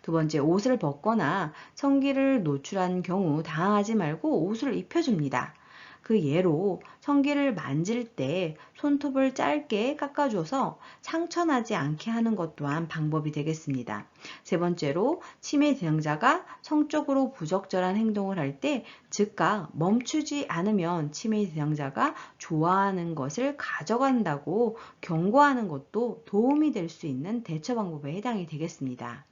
Speaker 1: 두 번째, 옷을 벗거나 성기를 노출한 경우 당황하지 말고 옷을 입혀줍니다. 그 예로 성기를 만질 때 손톱을 짧게 깎아줘서 상처나지 않게 하는 것 또한 방법이 되겠습니다. 세 번째로 치매 대상자가 성적으로 부적절한 행동을 할 때 즉각 멈추지 않으면 치매 대상자가 좋아하는 것을 가져간다고 경고하는 것도 도움이 될 수 있는 대처 방법에 해당이 되겠습니다.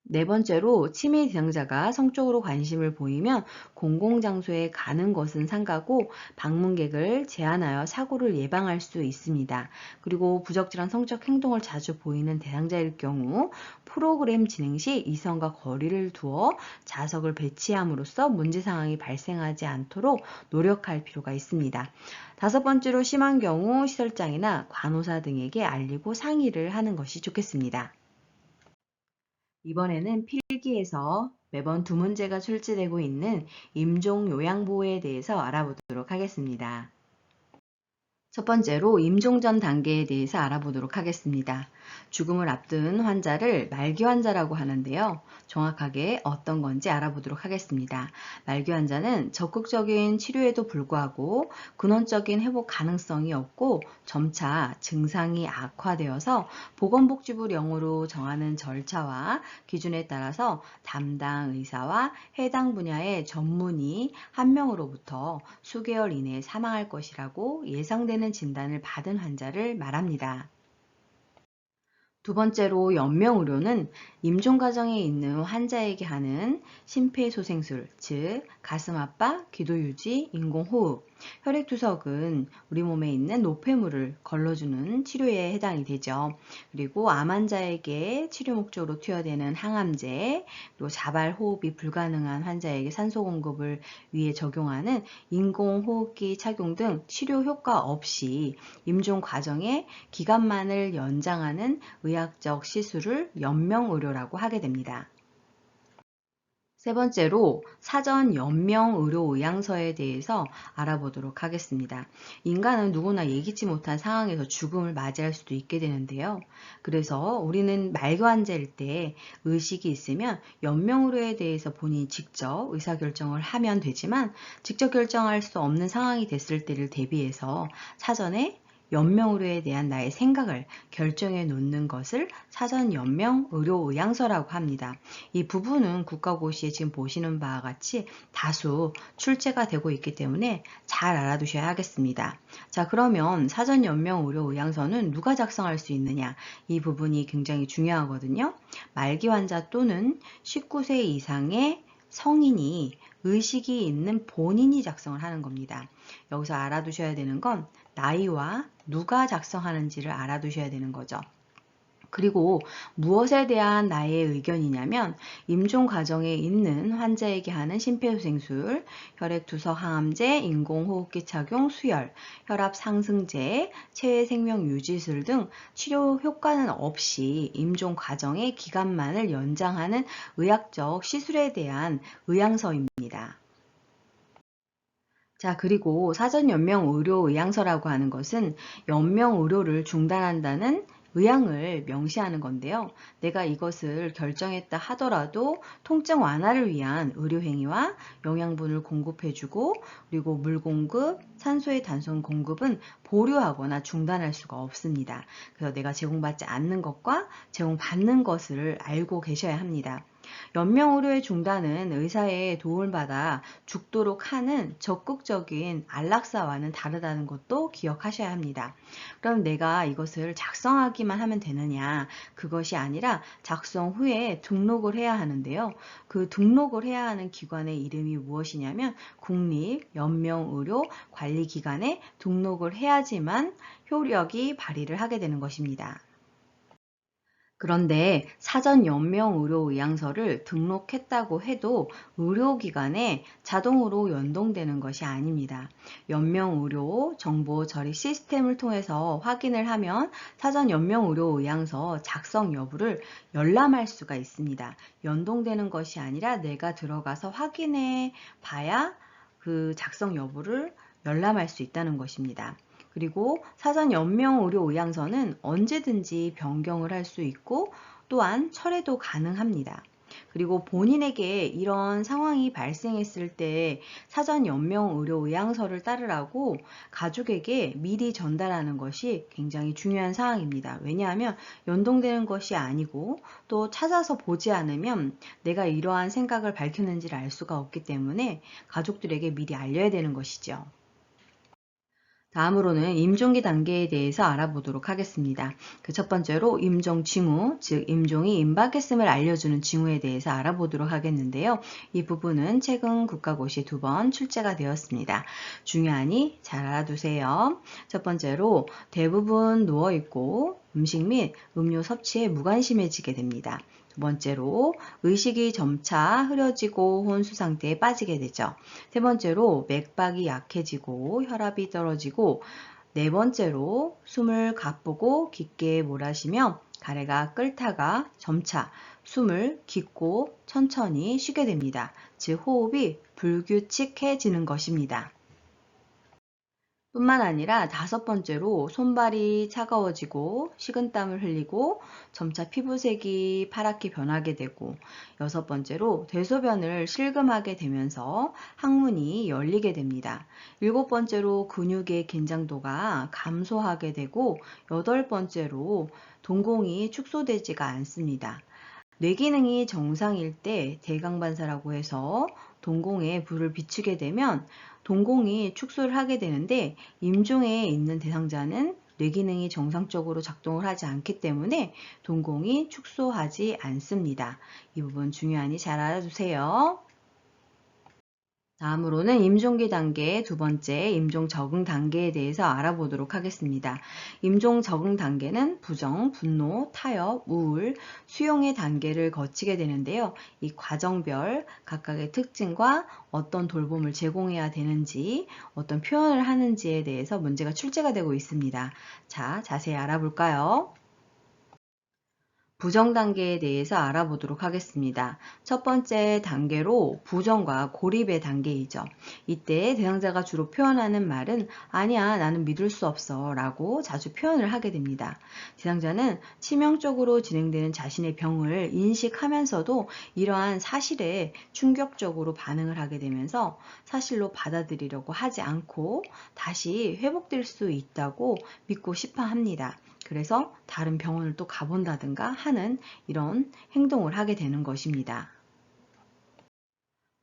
Speaker 1: 네 번째로 치매 대상자가 성적으로 관심을 보이면 공공장소에 가는 것은 삼가고 방문객을 제한하여 사고를 예방할 수 있습니다. 그리고 부적절한 성적 행동을 자주 보이는 대상자일 경우 프로그램 진행 시 이성과 거리를 두어 자석을 배치함으로써 문제 상황이 발생하지 않도록 노력할 필요가 있습니다. 다섯 번째로 심한 경우 시설장이나 간호사 등에게 알리고 상의를 하는 것이 좋겠습니다. 이번에는 필기에서 매번 두 문제가 출제되고 있는 임종 요양보호에 대해서 알아보도록 하겠습니다. 첫 번째로 임종 전 단계에 대해서 알아보도록 하겠습니다. 죽음을 앞둔 환자를 말기 환자라고 하는데요. 정확하게 어떤 건지 알아보도록 하겠습니다. 말기 환자는 적극적인 치료에도 불구하고 근원적인 회복 가능성이 없고 점차 증상이 악화되어서 보건복지부령으로 정하는 절차와 기준에 따라서 담당 의사와 해당 분야의 전문의 한 명으로부터 수개월 이내에 사망할 것이라고 예상되는 진단을 받은 환자를 말합니다. 두 번째로 연명의료는 임종 과정에 있는 환자에게 하는 심폐소생술, 즉 가슴 압박, 기도 유지, 인공호흡, 혈액투석은 우리 몸에 있는 노폐물을 걸러주는 치료에 해당이 되죠. 그리고 암 환자에게 치료 목적으로 투여되는 항암제, 그리고 자발호흡이 불가능한 환자에게 산소 공급을 위해 적용하는 인공호흡기 착용 등 치료 효과 없이 임종 과정의 기간만을 연장하는 의학적 시술을 연명의료라고 하게 됩니다. 세 번째로 사전 연명 의료 의향서에 대해서 알아보도록 하겠습니다. 인간은 누구나 예기치 못한 상황에서 죽음을 맞이할 수도 있게 되는데요. 그래서 우리는 말기 환자일 때 의식이 있으면 연명 의료에 대해서 본인이 직접 의사결정을 하면 되지만 직접 결정할 수 없는 상황이 됐을 때를 대비해서 사전에 연명의료에 대한 나의 생각을 결정해 놓는 것을 사전 연명 의료 의향서라고 합니다. 이 부분은 국가고시에 지금 보시는 바와 같이 다수 출제가 되고 있기 때문에 잘 알아두셔야 하겠습니다. 자, 그러면 사전 연명 의료 의향서는 누가 작성할 수 있느냐? 이 부분이 굉장히 중요하거든요. 말기 환자 또는 19세 이상의 성인이 의식이 있는 본인이 작성을 하는 겁니다. 여기서 알아두셔야 되는 건 나이와 누가 작성하는지를 알아두셔야 되는 거죠. 그리고 무엇에 대한 나의 의견이냐면 임종 과정에 있는 환자에게 하는 심폐소생술, 혈액투석 항암제, 인공호흡기 착용, 수혈, 혈압 상승제, 체외 생명 유지술 등 치료 효과는 없이 임종 과정의 기간만을 연장하는 의학적 시술에 대한 의향서입니다. 자, 그리고 사전 연명 의료 의향서라고 하는 것은 연명 의료를 중단한다는 의향을 명시하는 건데요. 내가 이것을 결정했다 하더라도 통증 완화를 위한 의료 행위와 영양분을 공급해주고 그리고 물 공급, 산소의 단순 공급은 보류하거나 중단할 수가 없습니다. 그래서 내가 제공받지 않는 것과 제공받는 것을 알고 계셔야 합니다. 연명 의료의 중단은 의사의 도움을 받아 죽도록 하는 적극적인 안락사와는 다르다는 것도 기억하셔야 합니다. 그럼 내가 이것을 작성하기만 하면 되느냐? 그것이 아니라 작성 후에 등록을 해야 하는데요. 그 등록을 해야 하는 기관의 이름이 무엇이냐면 국립연명의료관리기관에 등록을 해야지만 효력이 발휘를 하게 되는 것입니다. 그런데 사전 연명 의료 의향서를 등록했다고 해도 의료기관에 자동으로 연동되는 것이 아닙니다. 연명 의료 정보 처리 시스템을 통해서 확인을 하면 사전 연명 의료 의향서 작성 여부를 열람할 수가 있습니다. 연동되는 것이 아니라 내가 들어가서 확인해 봐야 그 작성 여부를 열람할 수 있다는 것입니다. 그리고 사전 연명 의료 의향서는 언제든지 변경을 할 수 있고 또한 철회도 가능합니다. 그리고 본인에게 이런 상황이 발생했을 때 사전 연명 의료 의향서를 따르라고 가족에게 미리 전달하는 것이 굉장히 중요한 사항입니다. 왜냐하면 연동되는 것이 아니고 또 찾아서 보지 않으면 내가 이러한 생각을 밝혔는지를 알 수가 없기 때문에 가족들에게 미리 알려야 되는 것이죠. 다음으로는 임종기 단계에 대해서 알아보도록 하겠습니다. 그 첫 번째로 임종 징후, 즉 임종이 임박했음을 알려주는 징후에 대해서 알아보도록 하겠는데요. 이 부분은 최근 국가고시에 2번 출제가 되었습니다. 중요하니 잘 알아두세요. 첫 번째로 대부분 누워있고 음식 및 음료 섭취에 무관심해지게 됩니다. 두 번째로 의식이 점차 흐려지고 혼수 상태에 빠지게 되죠. 세 번째로 맥박이 약해지고 혈압이 떨어지고 네 번째로 숨을 가쁘고 깊게 몰아쉬며 가래가 끓다가 점차 숨을 깊고 천천히 쉬게 됩니다. 즉 호흡이 불규칙해지는 것입니다. 뿐만 아니라 다섯 번째로 손발이 차가워지고 식은땀을 흘리고 점차 피부색이 파랗게 변하게 되고 여섯 번째로 대소변을 실금하게 되면서 항문이 열리게 됩니다. 일곱 번째로 근육의 긴장도가 감소하게 되고 여덟 번째로 동공이 축소되지가 않습니다. 뇌기능이 정상일 때 대강반사라고 해서 동공에 불을 비추게 되면 동공이 축소를 하게 되는데 임종에 있는 대상자는 뇌기능이 정상적으로 작동을 하지 않기 때문에 동공이 축소하지 않습니다. 이 부분 중요하니 잘 알아두세요. 다음으로는 임종기 단계의 두 번째 임종 적응 단계에 대해서 알아보도록 하겠습니다. 임종 적응 단계는 부정, 분노, 타협, 우울, 수용의 단계를 거치게 되는데요. 이 과정별 각각의 특징과 어떤 돌봄을 제공해야 되는지, 어떤 표현을 하는지에 대해서 문제가 출제가 되고 있습니다. 자, 자세히 알아볼까요? 부정 단계에 대해서 알아보도록 하겠습니다. 첫 번째 단계로 부정과 고립의 단계이죠. 이때 대상자가 주로 표현하는 말은 아니야, 나는 믿을 수 없어 라고 자주 표현을 하게 됩니다. 대상자는 치명적으로 진행되는 자신의 병을 인식하면서도 이러한 사실에 충격적으로 반응을 하게 되면서 사실로 받아들이려고 하지 않고 다시 회복될 수 있다고 믿고 싶어 합니다. 그래서 다른 병원을 또 가본다든가 하는 이런 행동을 하게 되는 것입니다.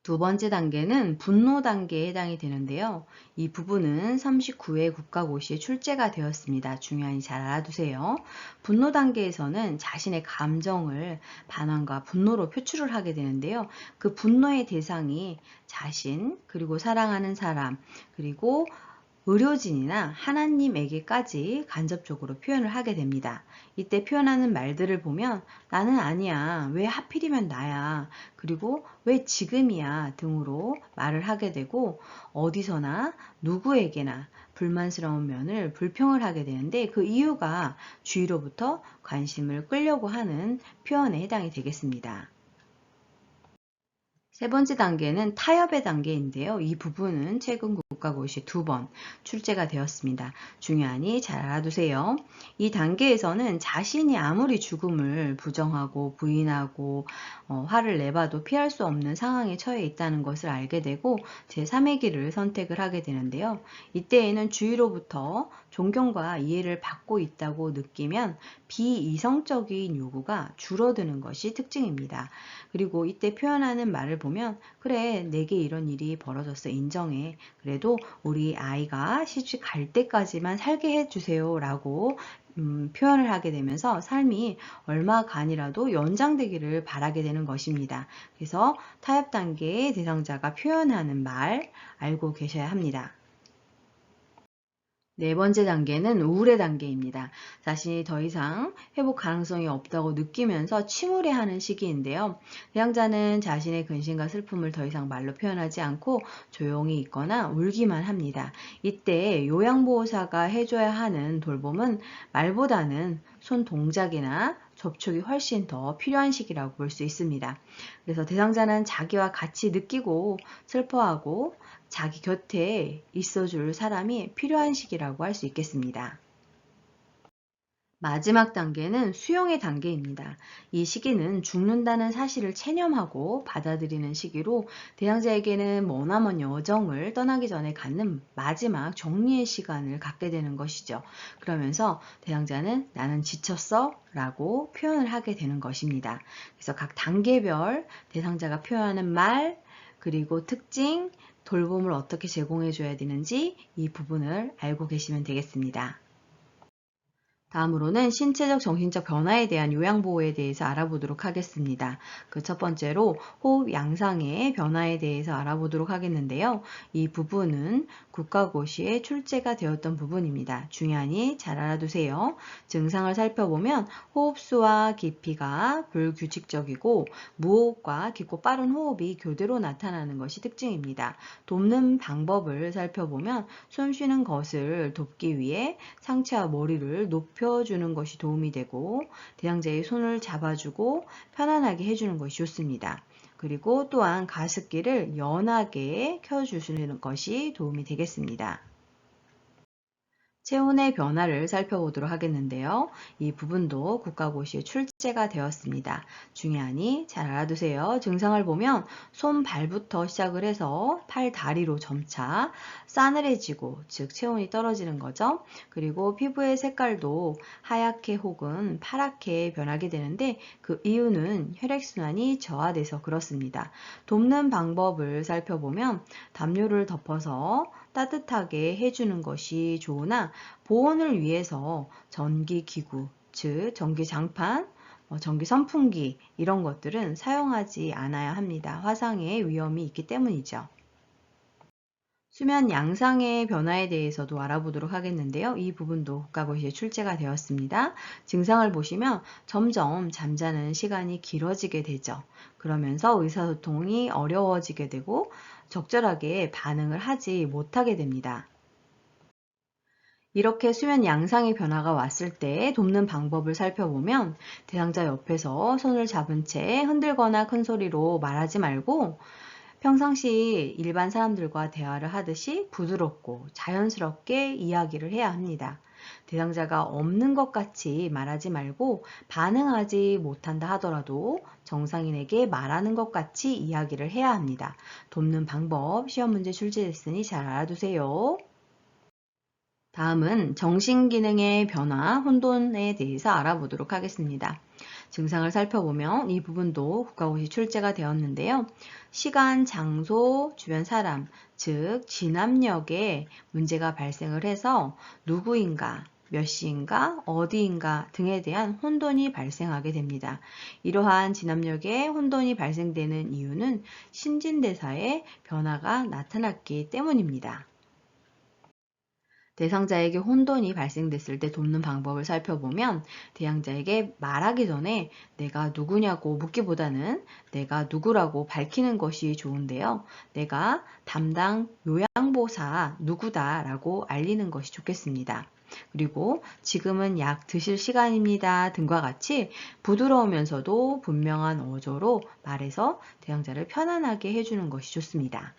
Speaker 1: 두 번째 단계는 분노 단계에 해당이 되는데요. 이 부분은 39회 국가고시에 출제가 되었습니다. 중요하니 잘 알아두세요. 분노 단계에서는 자신의 감정을 반항과 분노로 표출을 하게 되는데요. 그 분노의 대상이 자신, 그리고 사랑하는 사람, 그리고 의료진이나 하나님에게까지 간접적으로 표현을 하게 됩니다. 이때 표현하는 말들을 보면 나는 아니야, 왜 하필이면 나야, 그리고 왜 지금이야 등으로 말을 하게 되고 어디서나 누구에게나 불만스러운 면을 불평을 하게 되는데 그 이유가 주위로부터 관심을 끌려고 하는 표현에 해당이 되겠습니다. 세 번째 단계는 타협의 단계인데요. 이 부분은 최근 국가고시 2번 출제가 되었습니다. 중요하니 잘 알아두세요. 이 단계에서는 자신이 아무리 죽음을 부정하고 부인하고 화를 내봐도 피할 수 없는 상황에 처해 있다는 것을 알게 되고 제3의 길을 선택을 하게 되는데요. 이때에는 주위로부터 존경과 이해를 받고 있다고 느끼면 비이성적인 요구가 줄어드는 것이 특징입니다. 그리고 이때 표현하는 말을 보면 그래, 내게 이런 일이 벌어졌어, 인정해. 그래도 우리 아이가 시집 갈 때까지만 살게 해주세요 라고 표현을 하게 되면서 삶이 얼마간이라도 연장되기를 바라게 되는 것입니다. 그래서 타협 단계의 대상자가 표현하는 말 알고 계셔야 합니다. 네 번째 단계는 우울의 단계입니다. 자신이 더 이상 회복 가능성이 없다고 느끼면서 침울해하는 시기인데요. 대상자는 자신의 근심과 슬픔을 더 이상 말로 표현하지 않고 조용히 있거나 울기만 합니다. 이때 요양보호사가 해줘야 하는 돌봄은 말보다는 손 동작이나 접촉이 훨씬 더 필요한 시기라고 볼 수 있습니다. 그래서 대상자는 자기와 같이 느끼고 슬퍼하고 자기 곁에 있어줄 사람이 필요한 시기라고 할 수 있겠습니다. 마지막 단계는 수용의 단계입니다. 이 시기는 죽는다는 사실을 체념하고 받아들이는 시기로 대상자에게는 머나먼 여정을 떠나기 전에 갖는 마지막 정리의 시간을 갖게 되는 것이죠. 그러면서 대상자는 나는 지쳤어 라고 표현을 하게 되는 것입니다. 그래서 각 단계별 대상자가 표현하는 말, 그리고 특징, 돌봄을 어떻게 제공해 줘야 되는지 이 부분을 알고 계시면 되겠습니다. 다음으로는 신체적 정신적 변화에 대한 요양보호에 대해서 알아보도록 하겠습니다. 그 첫 번째로 호흡 양상의 변화에 대해서 알아보도록 하겠는데요. 이 부분은 국가고시에 출제가 되었던 부분입니다. 중요하니 잘 알아두세요. 증상을 살펴보면 호흡수와 깊이가 불규칙적이고 무호흡과 깊고 빠른 호흡이 교대로 나타나는 것이 특징입니다. 돕는 방법을 살펴보면 숨 쉬는 것을 돕기 위해 상체와 머리를 높여주는 것이 도움이 되고 대상자의 손을 잡아주고 편안하게 해주는 것이 좋습니다. 그리고 또한 가습기를 연하게 켜주시는 것이 도움이 되겠습니다. 체온의 변화를 살펴보도록 하겠는데요. 이 부분도 국가고시에 출제가 되었습니다. 중요하니 잘 알아두세요. 증상을 보면 손, 발부터 시작을 해서 팔, 다리로 점차 싸늘해지고 즉 체온이 떨어지는 거죠. 그리고 피부의 색깔도 하얗게 혹은 파랗게 변하게 되는데 그 이유는 혈액순환이 저하돼서 그렇습니다. 돕는 방법을 살펴보면 담요를 덮어서 따뜻하게 해주는 것이 좋으나 보온을 위해서 전기기구, 즉 전기장판, 전기선풍기 이런 것들은 사용하지 않아야 합니다. 화상의 위험이 있기 때문이죠. 수면 양상의 변화에 대해서도 알아보도록 하겠는데요. 이 부분도 국가고시에 출제가 되었습니다. 증상을 보시면 점점 잠자는 시간이 길어지게 되죠. 그러면서 의사소통이 어려워지게 되고 적절하게 반응을 하지 못하게 됩니다. 이렇게 수면 양상의 변화가 왔을 때 돕는 방법을 살펴보면 대상자 옆에서 손을 잡은 채 흔들거나 큰 소리로 말하지 말고 평상시 일반 사람들과 대화를 하듯이 부드럽고 자연스럽게 이야기를 해야 합니다. 대상자가 없는 것 같이 말하지 말고 반응하지 못한다 하더라도 정상인에게 말하는 것 같이 이야기를 해야 합니다. 돕는 방법 시험 문제 출제됐으니 잘 알아두세요. 다음은 정신기능의 변화, 혼돈에 대해서 알아보도록 하겠습니다. 증상을 살펴보면 이 부분도 국가고시 출제가 되었는데요. 시간, 장소, 주변 사람, 즉 진압력에 문제가 발생을 해서 누구인가, 몇 시인가, 어디인가 등에 대한 혼돈이 발생하게 됩니다. 이러한 진압력에 혼돈이 발생되는 이유는 신진대사의 변화가 나타났기 때문입니다. 대상자에게 혼돈이 발생됐을 때 돕는 방법을 살펴보면 대상자에게 말하기 전에 내가 누구냐고 묻기보다는 내가 누구라고 밝히는 것이 좋은데요. 내가 담당 요양보사 누구다라고 알리는 것이 좋겠습니다. 그리고 지금은 약 드실 시간입니다 등과 같이 부드러우면서도 분명한 어조로 말해서 대상자를 편안하게 해주는 것이 좋습니다.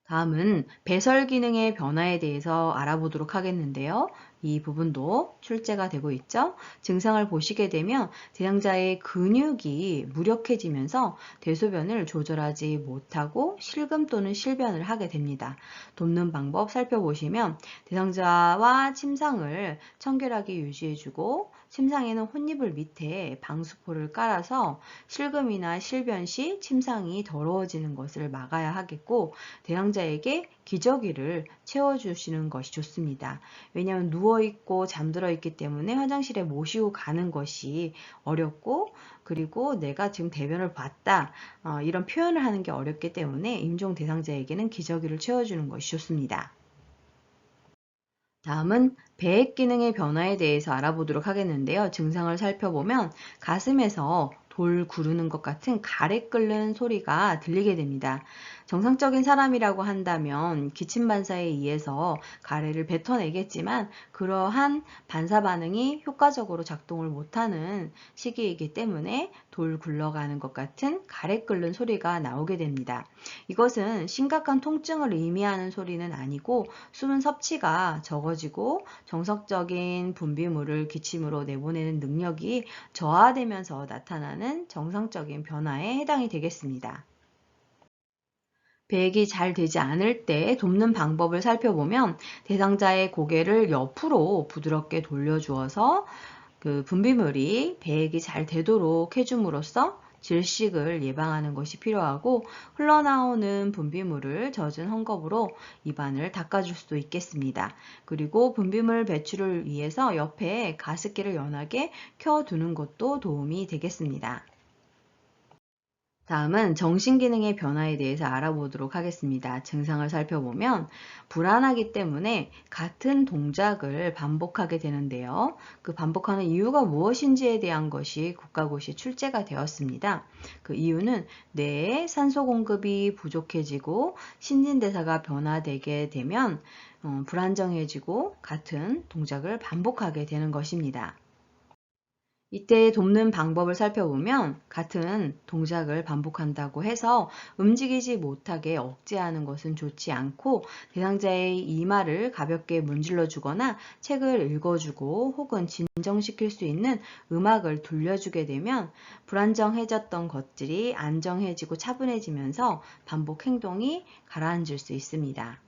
Speaker 1: 다음은 배설 기능의 변화에 대해서 알아보도록 하겠는데요. 이 부분도 출제가 되고 있죠. 증상을 보시게 되면 대상자의 근육이 무력해지면서 대소변을 조절하지 못하고 실금 또는 실변을 하게 됩니다. 돕는 방법 살펴보시면 대상자와 침상을 청결하게 유지해주고 침상에는 혼이불 밑에 방수포를 깔아서 실금이나 실변 시 침상이 더러워지는 것을 막아야 하겠고 대상자에게 기저귀를 채워주시는 것이 좋습니다. 왜냐하면 누워있고 잠들어 있기 때문에 화장실에 모시고 가는 것이 어렵고 그리고 내가 지금 대변을 봤다 이런 표현을 하는 게 어렵기 때문에 임종 대상자에게는 기저귀를 채워주는 것이 좋습니다. 다음은 배액 기능의 변화에 대해서 알아보도록 하겠는데요. 증상을 살펴보면 가슴에서 돌 구르는 것 같은 가래 끓는 소리가 들리게 됩니다. 정상적인 사람이라고 한다면 기침 반사에 의해서 가래를 뱉어내겠지만 그러한 반사 반응이 효과적으로 작동을 못하는 시기이기 때문에 돌 굴러가는 것 같은 가래 끓는 소리가 나오게 됩니다. 이것은 심각한 통증을 의미하는 소리는 아니고 수분 섭취가 적어지고 정석적인 분비물을 기침으로 내보내는 능력이 저하되면서 나타나는 정상적인 변화에 해당이 되겠습니다. 배액이 잘 되지 않을 때 돕는 방법을 살펴보면 대상자의 고개를 옆으로 부드럽게 돌려주어서 그 분비물이 배액이 잘 되도록 해줌으로써 질식을 예방하는 것이 필요하고 흘러나오는 분비물을 젖은 헝겊으로 입안을 닦아줄 수도 있겠습니다. 그리고 분비물 배출을 위해서 옆에 가습기를 연하게 켜두는 것도 도움이 되겠습니다. 다음은 정신기능의 변화에 대해서 알아보도록 하겠습니다. 증상을 살펴보면 불안하기 때문에 같은 동작을 반복하게 되는데요. 그 반복하는 이유가 무엇인지에 대한 것이 국가고시에 출제가 되었습니다. 그 이유는 뇌에 산소 공급이 부족해지고 신진대사가 변화되게 되면 불안정해지고 같은 동작을 반복하게 되는 것입니다. 이때 돕는 방법을 살펴보면 같은 동작을 반복한다고 해서 움직이지 못하게 억제하는 것은 좋지 않고 대상자의 이마를 가볍게 문질러 주거나 책을 읽어주고 혹은 진정시킬 수 있는 음악을 들려주게 되면 불안정해졌던 것들이 안정해지고 차분해지면서 반복 행동이 가라앉을 수 있습니다.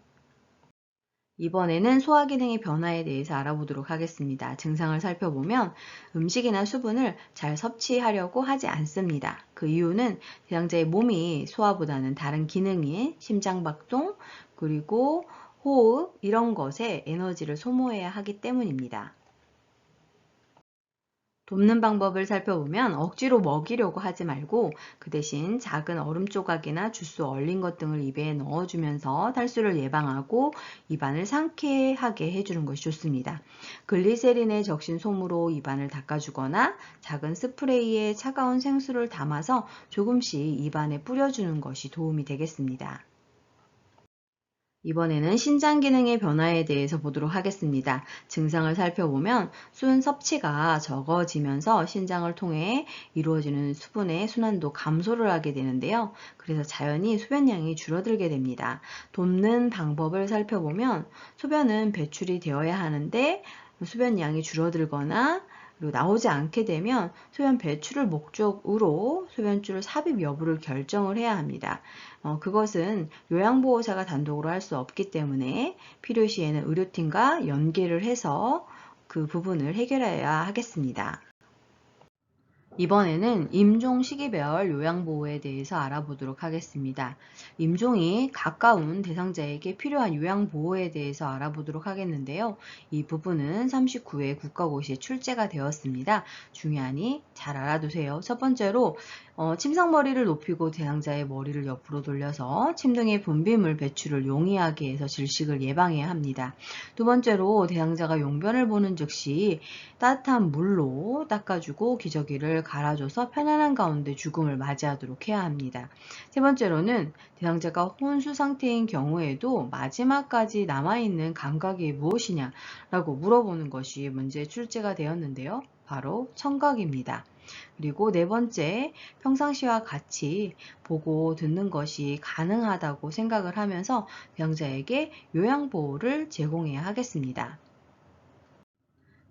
Speaker 1: 이번에는 소화기능의 변화에 대해서 알아보도록 하겠습니다. 증상을 살펴보면 음식이나 수분을 잘 섭취하려고 하지 않습니다. 그 이유는 대상자의 몸이 소화보다는 다른 기능인 심장박동 그리고 호흡 이런 것에 에너지를 소모해야 하기 때문입니다. 돕는 방법을 살펴보면 억지로 먹이려고 하지 말고 그 대신 작은 얼음 조각이나 주스 얼린 것 등을 입에 넣어주면서 탈수를 예방하고 입안을 상쾌하게 해주는 것이 좋습니다. 글리세린에 적신 솜으로 입안을 닦아주거나 작은 스프레이에 차가운 생수를 담아서 조금씩 입안에 뿌려주는 것이 도움이 되겠습니다. 이번에는 신장 기능의 변화에 대해서 보도록 하겠습니다. 증상을 살펴보면 수분 섭취가 적어지면서 신장을 통해 이루어지는 수분의 순환도 감소를 하게 되는데요. 그래서 자연히 소변량이 줄어들게 됩니다. 돕는 방법을 살펴보면 소변은 배출이 되어야 하는데 소변량이 줄어들거나 그리고 나오지 않게 되면 소변 배출을 목적으로 소변줄 삽입 여부를 결정을 해야 합니다. 그것은 요양보호사가 단독으로 할 수 없기 때문에 필요시에는 의료팀과 연계를 해서 그 부분을 해결해야 하겠습니다. 이번에는 임종 시기별 요양보호에 대해서 알아보도록 하겠습니다. 임종이 가까운 대상자에게 필요한 요양보호에 대해서 알아보도록 하겠는데요. 이 부분은 39회 국가고시에 출제가 되었습니다. 중요하니 잘 알아두세요. 첫 번째로 침상머리를 높이고 대상자의 머리를 옆으로 돌려서 침 등의 분비물 배출을 용이하게 해서 질식을 예방해야 합니다. 두 번째로 대상자가 용변을 보는 즉시 따뜻한 물로 닦아주고 기저귀를 갈아줘서 편안한 가운데 죽음을 맞이하도록 해야 합니다. 세 번째로는 대상자가 혼수 상태인 경우에도 마지막까지 남아있는 감각이 무엇이냐라고 물어보는 것이 문제에 출제가 되었는데요. 바로 청각입니다. 그리고 네 번째, 평상시와 같이 보고 듣는 것이 가능하다고 생각을 하면서 대상자에게 요양보호를 제공해야 하겠습니다.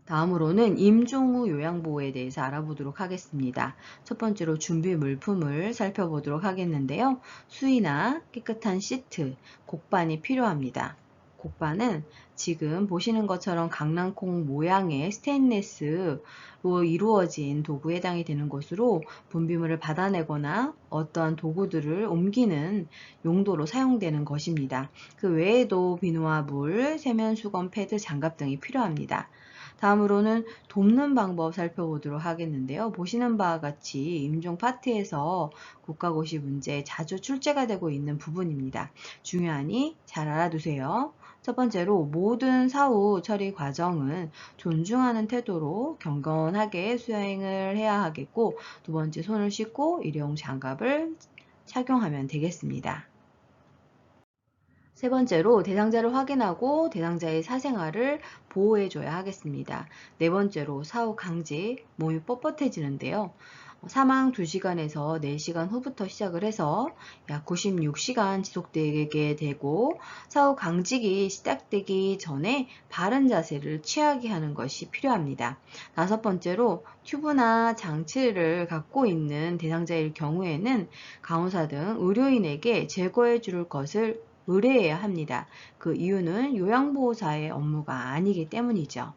Speaker 1: 다음으로는 임종 후 요양보호에 대해서 알아보도록 하겠습니다. 첫 번째로 준비 물품을 살펴보도록 하겠는데요. 수의나 깨끗한 시트, 곡반이 필요합니다. 곡반은 지금 보시는 것처럼 강낭콩 모양의 스테인리스로 이루어진 도구에 해당이 되는 것으로 분비물을 받아내거나 어떠한 도구들을 옮기는 용도로 사용되는 것입니다. 그 외에도 비누와 물, 세면수건, 패드, 장갑 등이 필요합니다. 다음으로는 돕는 방법 살펴보도록 하겠는데요. 보시는 바와 같이 임종 파트에서 국가고시 문제에 자주 출제가 되고 있는 부분입니다. 중요하니 잘 알아두세요. 첫 번째로 모든 사후 처리 과정은 존중하는 태도로 경건하게 수행을 해야 하겠고, 두 번째 손을 씻고 일회용 장갑을 착용하면 되겠습니다. 세 번째로 대상자를 확인하고 대상자의 사생활을 보호해줘야 하겠습니다. 네 번째로 사후 강직, 몸이 뻣뻣해지는데요. 사망 2시간에서 4시간 후부터 시작을 해서 약 96시간 지속되게 되고 사후 강직이 시작되기 전에 바른 자세를 취하게 하는 것이 필요합니다. 다섯 번째로 튜브나 장치를 갖고 있는 대상자일 경우에는 간호사 등 의료인에게 제거해 줄 것을 의뢰해야 합니다. 그 이유는 요양보호사의 업무가 아니기 때문이죠.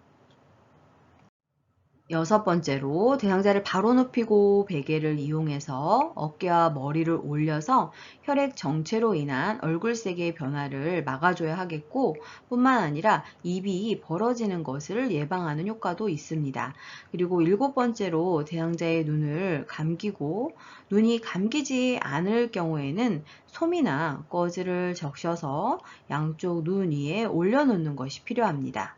Speaker 1: 여섯 번째로 대상자를 바로 눕히고 베개를 이용해서 어깨와 머리를 올려서 혈액 정체로 인한 얼굴색의 변화를 막아줘야 하겠고 뿐만 아니라 입이 벌어지는 것을 예방하는 효과도 있습니다. 그리고 일곱 번째로 대상자의 눈을 감기고 눈이 감기지 않을 경우에는 솜이나 거즈를 적셔서 양쪽 눈 위에 올려놓는 것이 필요합니다.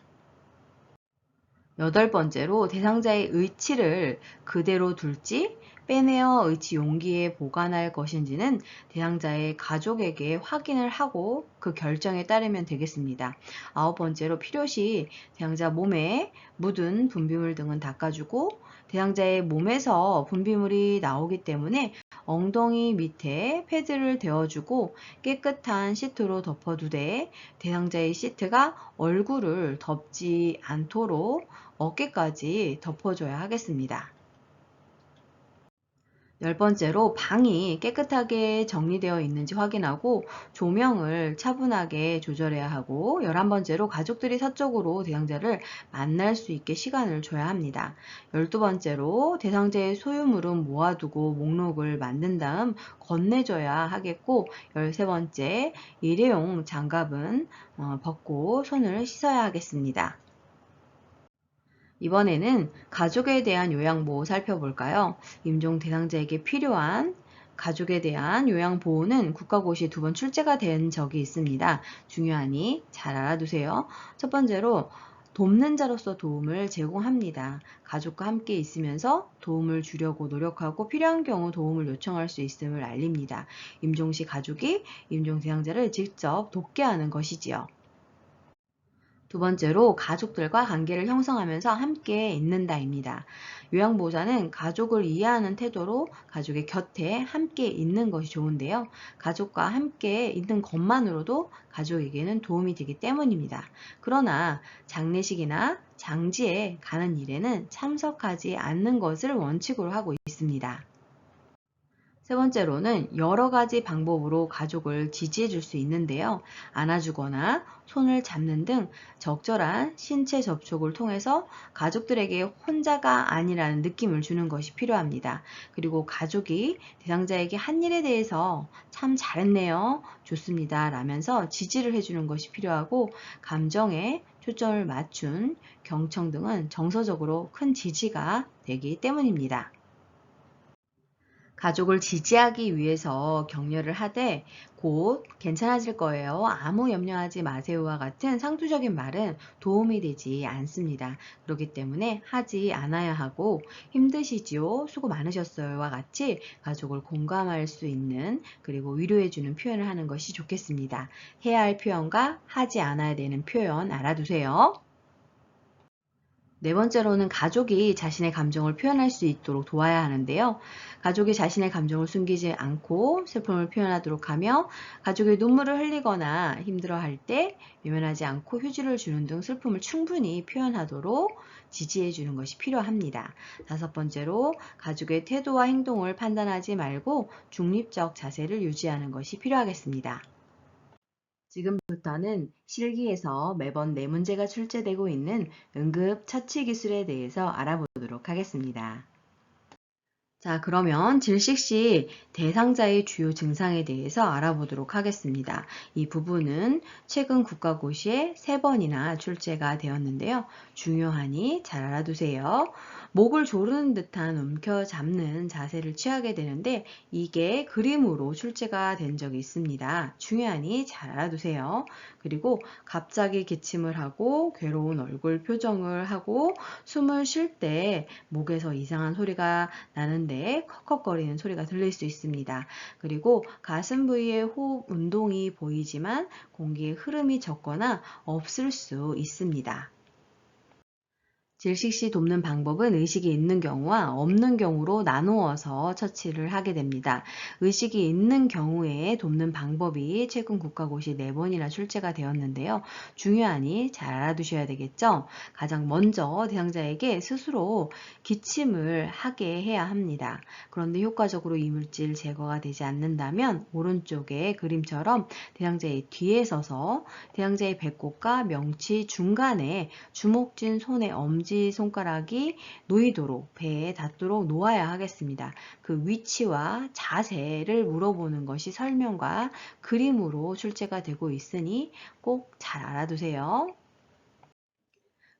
Speaker 1: 여덟 번째로 대상자의 의치를 그대로 둘지 빼내어 의치 용기에 보관할 것인지는 대상자의 가족에게 확인을 하고 그 결정에 따르면 되겠습니다. 아홉 번째로 필요시 대상자 몸에 묻은 분비물 등은 닦아주고 대상자의 몸에서 분비물이 나오기 때문에 엉덩이 밑에 패드를 대어주고 깨끗한 시트로 덮어두되 대상자의 시트가 얼굴을 덮지 않도록 어깨까지 덮어줘야 하겠습니다. 열 번째로 방이 깨끗하게 정리되어 있는지 확인하고 조명을 차분하게 조절해야 하고 11번째로 가족들이 사적으로 대상자를 만날 수 있게 시간을 줘야 합니다. 12번째로 대상자의 소유물은 모아두고 목록을 만든 다음 건네줘야 하겠고 13번째 일회용 장갑은 벗고 손을 씻어야 하겠습니다. 이번에는 가족에 대한 요양보호 살펴볼까요? 임종 대상자에게 필요한 가족에 대한 요양보호는 국가고시에 2번 출제가 된 적이 있습니다. 중요하니 잘 알아두세요. 첫 번째로 돕는 자로서 도움을 제공합니다. 가족과 함께 있으면서 도움을 주려고 노력하고 필요한 경우 도움을 요청할 수 있음을 알립니다. 임종 시 가족이 임종 대상자를 직접 돕게 하는 것이지요. 두 번째로 가족들과 관계를 형성하면서 함께 있는다입니다. 요양보호자는 가족을 이해하는 태도로 가족의 곁에 함께 있는 것이 좋은데요. 가족과 함께 있는 것만으로도 가족에게는 도움이 되기 때문입니다. 그러나 장례식이나 장지에 가는 일에는 참석하지 않는 것을 원칙으로 하고 있습니다. 세 번째로는 여러 가지 방법으로 가족을 지지해 줄 수 있는데요. 안아주거나 손을 잡는 등 적절한 신체 접촉을 통해서 가족들에게 혼자가 아니라는 느낌을 주는 것이 필요합니다. 그리고 가족이 대상자에게 한 일에 대해서 참 잘했네요. 좋습니다. 라면서 지지를 해주는 것이 필요하고 감정에 초점을 맞춘 경청 등은 정서적으로 큰 지지가 되기 때문입니다. 가족을 지지하기 위해서 격려를 하되 곧 괜찮아질 거예요. 아무 염려하지 마세요와 같은 상투적인 말은 도움이 되지 않습니다. 그렇기 때문에 하지 않아야 하고 힘드시지요? 수고 많으셨어요와 같이 가족을 공감할 수 있는 그리고 위로해주는 표현을 하는 것이 좋겠습니다. 해야 할 표현과 하지 않아야 되는 표현 알아두세요. 네 번째로는 가족이 자신의 감정을 표현할 수 있도록 도와야 하는데요. 가족이 자신의 감정을 숨기지 않고 슬픔을 표현하도록 하며 가족이 눈물을 흘리거나 힘들어할 때 외면하지 않고 휴지를 주는 등 슬픔을 충분히 표현하도록 지지해 주는 것이 필요합니다. 다섯 번째로 가족의 태도와 행동을 판단하지 말고 중립적 자세를 유지하는 것이 필요하겠습니다. 지금부터는 실기에서 매번 네 문제가 출제되고 있는 응급처치 기술에 대해서 알아보도록 하겠습니다. 자, 그러면 질식 시 대상자의 주요 증상에 대해서 알아보도록 하겠습니다. 이 부분은 최근 국가고시에 3번이나 출제가 되었는데요. 중요하니 잘 알아두세요. 목을 조르는 듯한 움켜잡는 자세를 취하게 되는데 이게 그림으로 출제가 된 적이 있습니다. 중요하니 잘 알아두세요. 그리고 갑자기 기침을 하고 괴로운 얼굴 표정을 하고 숨을 쉴 때 목에서 이상한 소리가 나는데 컥컥거리는 소리가 들릴 수 있습니다. 그리고 가슴 부위에 호흡 운동이 보이지만 공기의 흐름이 적거나 없을 수 있습니다. 질식 시 돕는 방법은 의식이 있는 경우와 없는 경우로 나누어서 처치를 하게 됩니다. 의식이 있는 경우에 돕는 방법이 최근 국가고시 4번이나 출제가 되었는데요. 중요하니 잘 알아두셔야 되겠죠? 가장 먼저 대상자에게 스스로 기침을 하게 해야 합니다. 그런데 효과적으로 이물질 제거가 되지 않는다면 오른쪽의 그림처럼 대상자의 뒤에 서서 대상자의 배꼽과 명치 중간에 주먹 쥔 손의 엄지손가락이 놓이도록 배에 닿도록 놓아야 하겠습니다. 그 위치와 자세를 물어보는 것이 설명과 그림으로 출제가 되고 있으니 꼭 잘 알아두세요.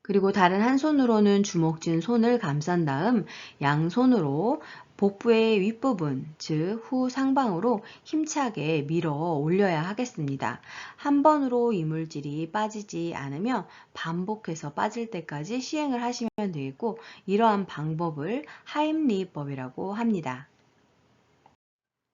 Speaker 1: 그리고 다른 한 손으로는 주먹 쥔 손을 감싼 다음 양손으로 복부의 윗부분, 즉 후 상방으로 힘차게 밀어 올려야 하겠습니다. 한 번으로 이물질이 빠지지 않으면 반복해서 빠질 때까지 시행을 하시면 되겠고 이러한 방법을 하임리법이라고 합니다.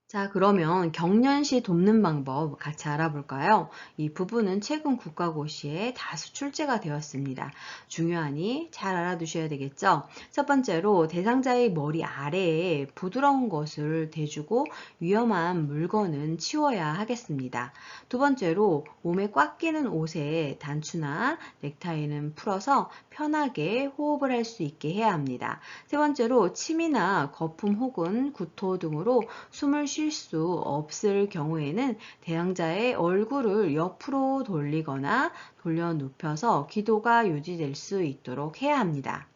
Speaker 1: 자, 그러면 경련시 돕는 방법 같이 알아볼까요? 이 부분은 최근 국가고시에 다수 출제가 되었습니다. 중요하니 잘 알아두셔야 되겠죠? 첫 번째로 대상자의 머리 아래에 부드러운 것을 대주고 위험한 물건은 치워야 하겠습니다. 두 번째로 몸에 꽉 끼는 옷에 단추나 넥타이는 풀어서 편하게 호흡을 할 수 있게 해야 합니다. 세 번째로 침이나 거품 혹은 구토 등으로 숨을 쉴 수 없을 경우에는 대상자의 얼굴을 옆으로 돌리거나 돌려 눕혀서 기도가 유지될 수 있도록 해야 합니다.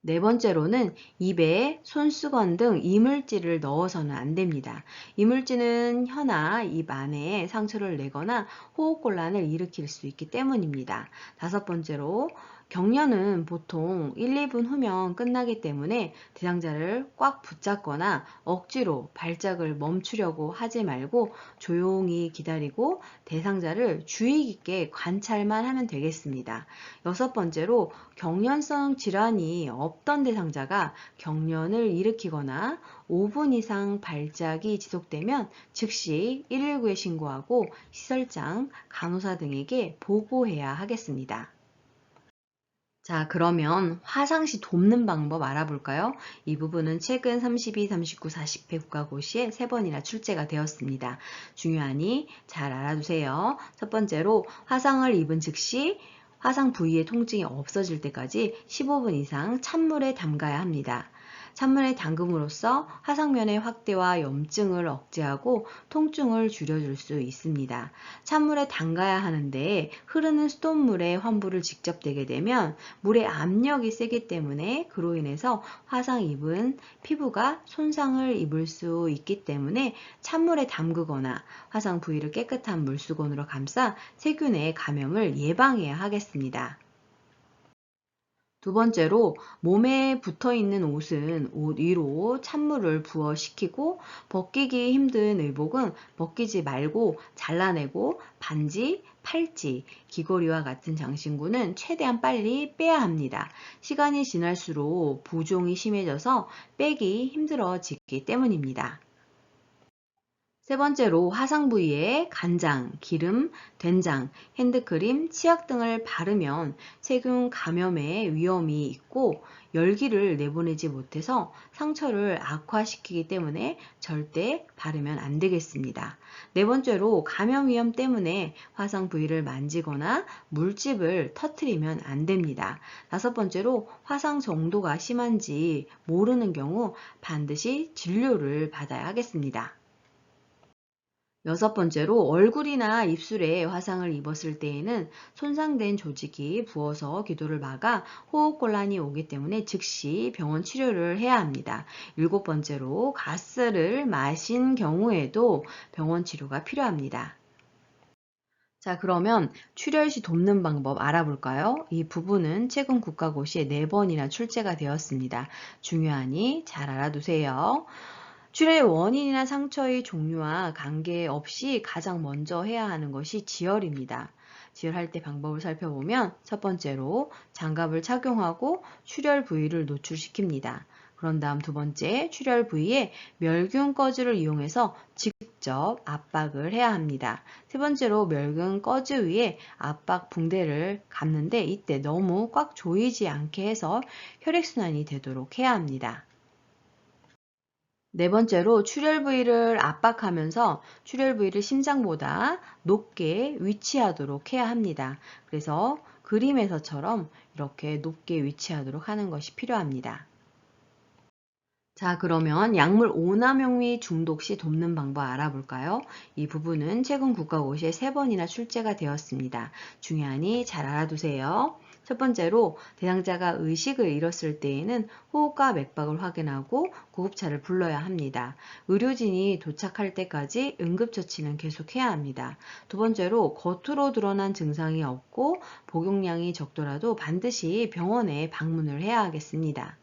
Speaker 1: 네 번째로는 입에 손수건 등 이물질을 넣어서는 안 됩니다. 이물질은 혀나 입 안에 상처를 내거나 호흡곤란을 일으킬 수 있기 때문입니다. 다섯 번째로 경련은 보통 1, 2분 후면 끝나기 때문에 대상자를 꽉 붙잡거나 억지로 발작을 멈추려고 하지 말고 조용히 기다리고 대상자를 주의 깊게 관찰만 하면 되겠습니다. 여섯 번째로 경련성 질환이 없던 대상자가 경련을 일으키거나 5분 이상 발작이 지속되면 즉시 119에 신고하고 시설장, 간호사 등에게 보고해야 하겠습니다. 자, 그러면 화상시 돕는 방법 알아볼까요? 이 부분은 최근 32, 39, 40회 국가고시에 3번이나 출제가 되었습니다. 중요하니 잘 알아두세요. 첫 번째로 화상을 입은 즉시 화상 부위의 통증이 없어질 때까지 15분 이상 찬물에 담가야 합니다. 찬물에 담금으로써 화상면의 확대와 염증을 억제하고 통증을 줄여줄 수 있습니다. 찬물에 담가야 하는데 흐르는 수돗물에 환부를 직접 대게 되면 물의 압력이 세기 때문에 그로 인해서 화상 입은 피부가 손상을 입을 수 있기 때문에 찬물에 담그거나 화상 부위를 깨끗한 물수건으로 감싸 세균의 감염을 예방해야 하겠습니다. 두 번째로 몸에 붙어있는 옷은 옷 위로 찬물을 부어식히고 벗기기 힘든 의복은 벗기지 말고 잘라내고 반지, 팔찌, 귀걸이와 같은 장신구는 최대한 빨리 빼야 합니다. 시간이 지날수록 부종이 심해져서 빼기 힘들어지기 때문입니다. 세 번째로 화상 부위에 간장, 기름, 된장, 핸드크림, 치약 등을 바르면 세균 감염의 위험이 있고 열기를 내보내지 못해서 상처를 악화시키기 때문에 절대 바르면 안 되겠습니다. 네 번째로 감염 위험 때문에 화상 부위를 만지거나 물집을 터뜨리면 안 됩니다. 다섯 번째로 화상 정도가 심한지 모르는 경우 반드시 진료를 받아야 하겠습니다. 여섯 번째로 얼굴이나 입술에 화상을 입었을 때에는 손상된 조직이 부어서 기도를 막아 호흡곤란이 오기 때문에 즉시 병원 치료를 해야 합니다. 일곱 번째로 가스를 마신 경우에도 병원 치료가 필요합니다. 자, 그러면 출혈 시 돕는 방법 알아볼까요? 이 부분은 최근 국가고시에 4번이나 출제가 되었습니다. 중요하니 잘 알아두세요. 출혈의 원인이나 상처의 종류와 관계없이 가장 먼저 해야 하는 것이 지혈입니다. 지혈할 때 방법을 살펴보면 첫 번째로 장갑을 착용하고 출혈 부위를 노출시킵니다. 그런 다음 두 번째, 출혈 부위에 멸균 꺼즈를 이용해서 직접 압박을 해야 합니다. 세 번째로 멸균 꺼즈 위에 압박 붕대를 감는데 이때 너무 꽉 조이지 않게 해서 혈액순환이 되도록 해야 합니다. 네 번째로 출혈 부위를 압박하면서 출혈 부위를 심장보다 높게 위치하도록 해야 합니다. 그래서 그림에서처럼 이렇게 높게 위치하도록 하는 것이 필요합니다. 자, 그러면 약물 오남용 및 중독 시 돕는 방법 알아볼까요? 이 부분은 최근 국가고시에 3번이나 출제가 되었습니다. 중요하니 잘 알아두세요. 첫 번째로 대상자가 의식을 잃었을 때에는 호흡과 맥박을 확인하고 구급차를 불러야 합니다. 의료진이 도착할 때까지 응급처치는 계속해야 합니다. 두 번째로 겉으로 드러난 증상이 없고 복용량이 적더라도 반드시 병원에 방문을 해야 하겠습니다.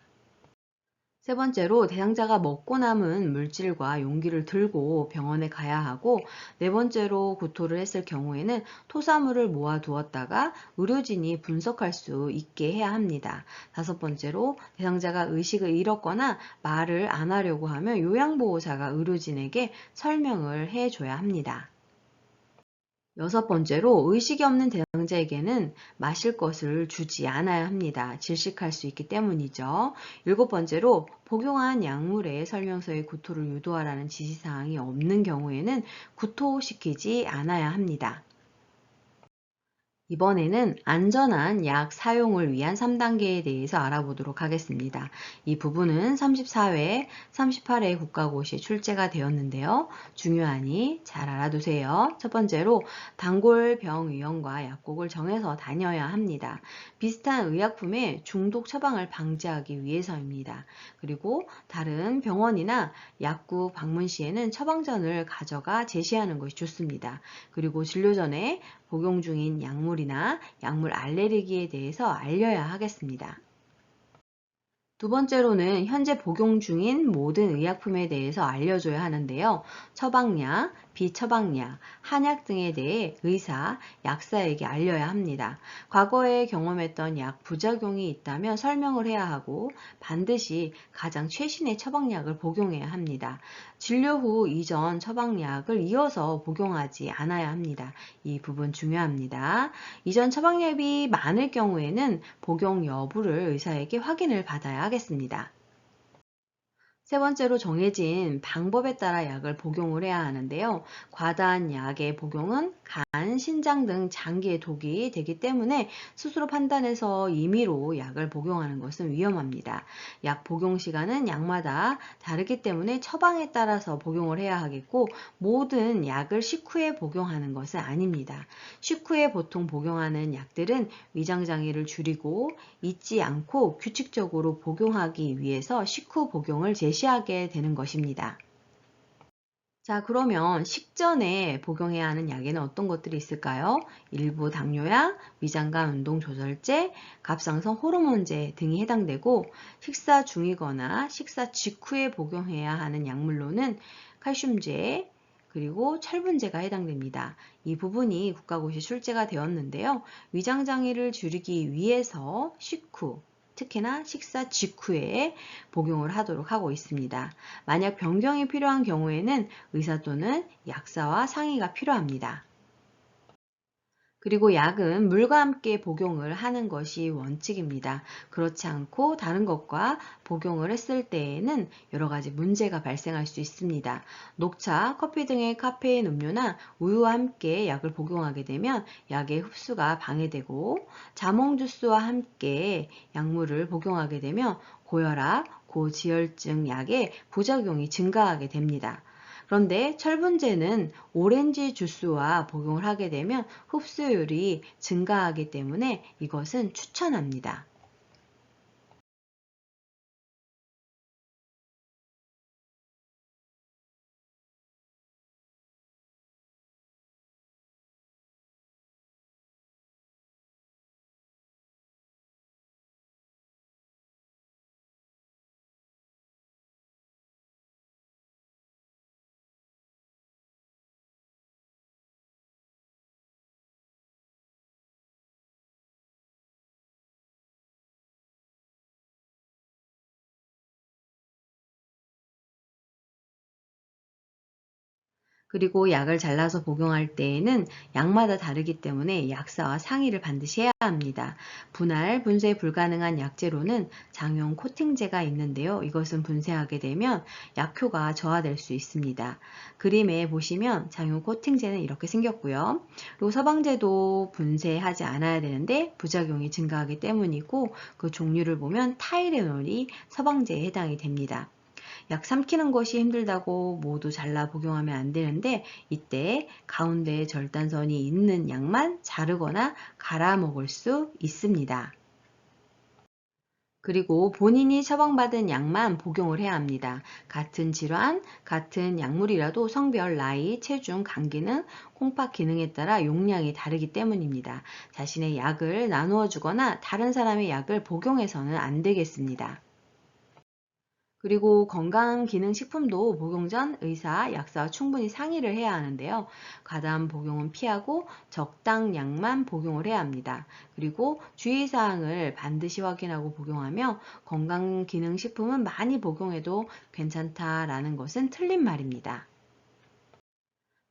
Speaker 1: 세 번째로 대상자가 먹고 남은 물질과 용기를 들고 병원에 가야 하고 네 번째로 구토를 했을 경우에는 토사물을 모아 두었다가 의료진이 분석할 수 있게 해야 합니다. 다섯 번째로 대상자가 의식을 잃었거나 말을 안 하려고 하면 요양보호사가 의료진에게 설명을 해줘야 합니다. 여섯 번째로 의식이 없는 대상자에게는 마실 것을 주지 않아야 합니다. 질식할 수 있기 때문이죠. 일곱 번째로 복용한 약물의 설명서에 구토를 유도하라는 지시사항이 없는 경우에는 구토시키지 않아야 합니다. 이번에는 안전한 약 사용을 위한 3단계에 대해서 알아보도록 하겠습니다. 이 부분은 34회, 38회 국가고시에 출제가 되었는데요. 중요하니 잘 알아두세요. 첫 번째로 단골병의원과 약국을 정해서 다녀야 합니다. 비슷한 의약품의 중독 처방을 방지하기 위해서입니다. 그리고 다른 병원이나 약국 방문 시에는 처방전을 가져가 제시하는 것이 좋습니다. 그리고 진료 전에 복용 중인 약물이나 약물 알레르기에 대해서 알려야 하겠습니다. 두 번째로는 현재 복용 중인 모든 의약품에 대해서 알려줘야 하는데요. 처방약, 비처방약, 한약 등에 대해 의사, 약사에게 알려야 합니다. 과거에 경험했던 약 부작용이 있다면 설명을 해야 하고 반드시 가장 최신의 처방약을 복용해야 합니다. 진료 후 이전 처방약을 이어서 복용하지 않아야 합니다. 이 부분 중요합니다. 이전 처방약이 많을 경우에는 복용 여부를 의사에게 확인을 받아야 하겠습니다. 세 번째로 정해진 방법에 따라 약을 복용을 해야 하는데요. 과다한 약의 복용은 간, 신장 등 장기에 독이 되기 때문에 스스로 판단해서 임의로 약을 복용하는 것은 위험합니다. 약 복용 시간은 약마다 다르기 때문에 처방에 따라서 복용을 해야 하겠고 모든 약을 식후에 복용하는 것은 아닙니다. 식후에 보통 복용하는 약들은 위장장애를 줄이고 잊지 않고 규칙적으로 복용하기 위해서 식후 복용을 제시하게 되는 것입니다. 자, 그러면 식전에 복용해야 하는 약에는 어떤 것들이 있을까요? 일부 당뇨약, 위장관 운동조절제, 갑상선 호르몬제 등이 해당되고 식사 중이거나 식사 직후에 복용해야 하는 약물로는 칼슘제, 그리고 철분제가 해당됩니다. 이 부분이 국가고시 출제가 되었는데요. 위장장애를 줄이기 위해서 식후, 특히나 식사 직후에 복용을 하도록 하고 있습니다. 만약 변경이 필요한 경우에는 의사 또는 약사와 상의가 필요합니다. 그리고 약은 물과 함께 복용을 하는 것이 원칙입니다. 그렇지 않고 다른 것과 복용을 했을 때에는 여러 가지 문제가 발생할 수 있습니다. 녹차, 커피 등의 카페인 음료나 우유와 함께 약을 복용하게 되면 약의 흡수가 방해되고 자몽 주스와 함께 약물을 복용하게 되면 고혈압, 고지혈증 약의 부작용이 증가하게 됩니다. 그런데 철분제는 오렌지 주스와 복용을 하게 되면 흡수율이 증가하기 때문에 이것은 추천합니다. 그리고 약을 잘라서 복용할 때에는 약마다 다르기 때문에 약사와 상의를 반드시 해야 합니다. 분할, 분쇄 불가능한 약재로는 장용 코팅제가 있는데요. 이것은 분쇄하게 되면 약효가 저하될 수 있습니다. 그림에 보시면 장용 코팅제는 이렇게 생겼고요. 그리고 서방제도 분쇄하지 않아야 되는데 부작용이 증가하기 때문이고 그 종류를 보면 타이레놀이 서방제에 해당이 됩니다. 약 삼키는 것이 힘들다고 모두 잘라 복용하면 안 되는데 이때 가운데에 절단선이 있는 약만 자르거나 갈아 먹을 수 있습니다. 그리고 본인이 처방받은 약만 복용을 해야 합니다. 같은 질환, 같은 약물이라도 성별, 나이, 체중, 간 기능, 콩팥 기능에 따라 용량이 다르기 때문입니다. 자신의 약을 나누어 주거나 다른 사람의 약을 복용해서는 안 되겠습니다. 그리고 건강기능식품도 복용 전 의사, 약사와 충분히 상의를 해야 하는데요. 과다한 복용은 피하고 적당량만 복용을 해야 합니다. 그리고 주의사항을 반드시 확인하고 복용하며 건강기능식품은 많이 복용해도 괜찮다라는 것은 틀린 말입니다.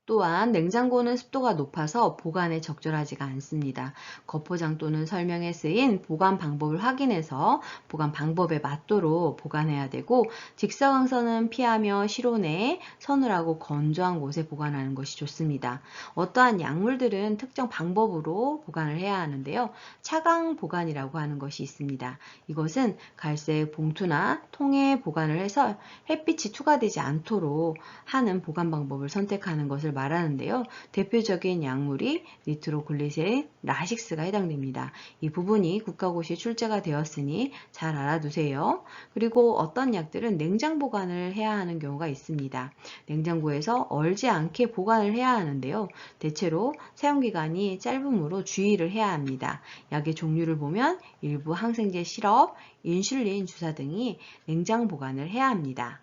Speaker 1: 또한 냉장고는 습도가 높아서 보관에 적절하지가 않습니다. 겉포장 또는 설명에 쓰인 보관 방법을 확인해서 보관 방법에 맞도록 보관해야 되고 직사광선은 피하며 실온에 서늘하고 건조한 곳에 보관하는 것이 좋습니다. 어떠한 약물들은 특정 방법으로 보관을 해야 하는데요. 차강 보관이라고 하는 것이 있습니다. 이것은 갈색 봉투나 통에 보관을 해서 햇빛이 투과되지 않도록 하는 보관 방법을 선택하는 것을 말하는데요. 대표적인 약물이 니트로글리세린, 라식스가 해당됩니다. 이 부분이 국가고시에 출제가 되었으니 잘 알아두세요. 그리고 어떤 약들은 냉장 보관을 해야 하는 경우가 있습니다. 냉장고에서 얼지 않게 보관을 해야 하는데요. 대체로 사용기간이 짧으므로 주의를 해야 합니다. 약의 종류를 보면 일부 항생제 시럽, 인슐린 주사 등이 냉장 보관을 해야 합니다.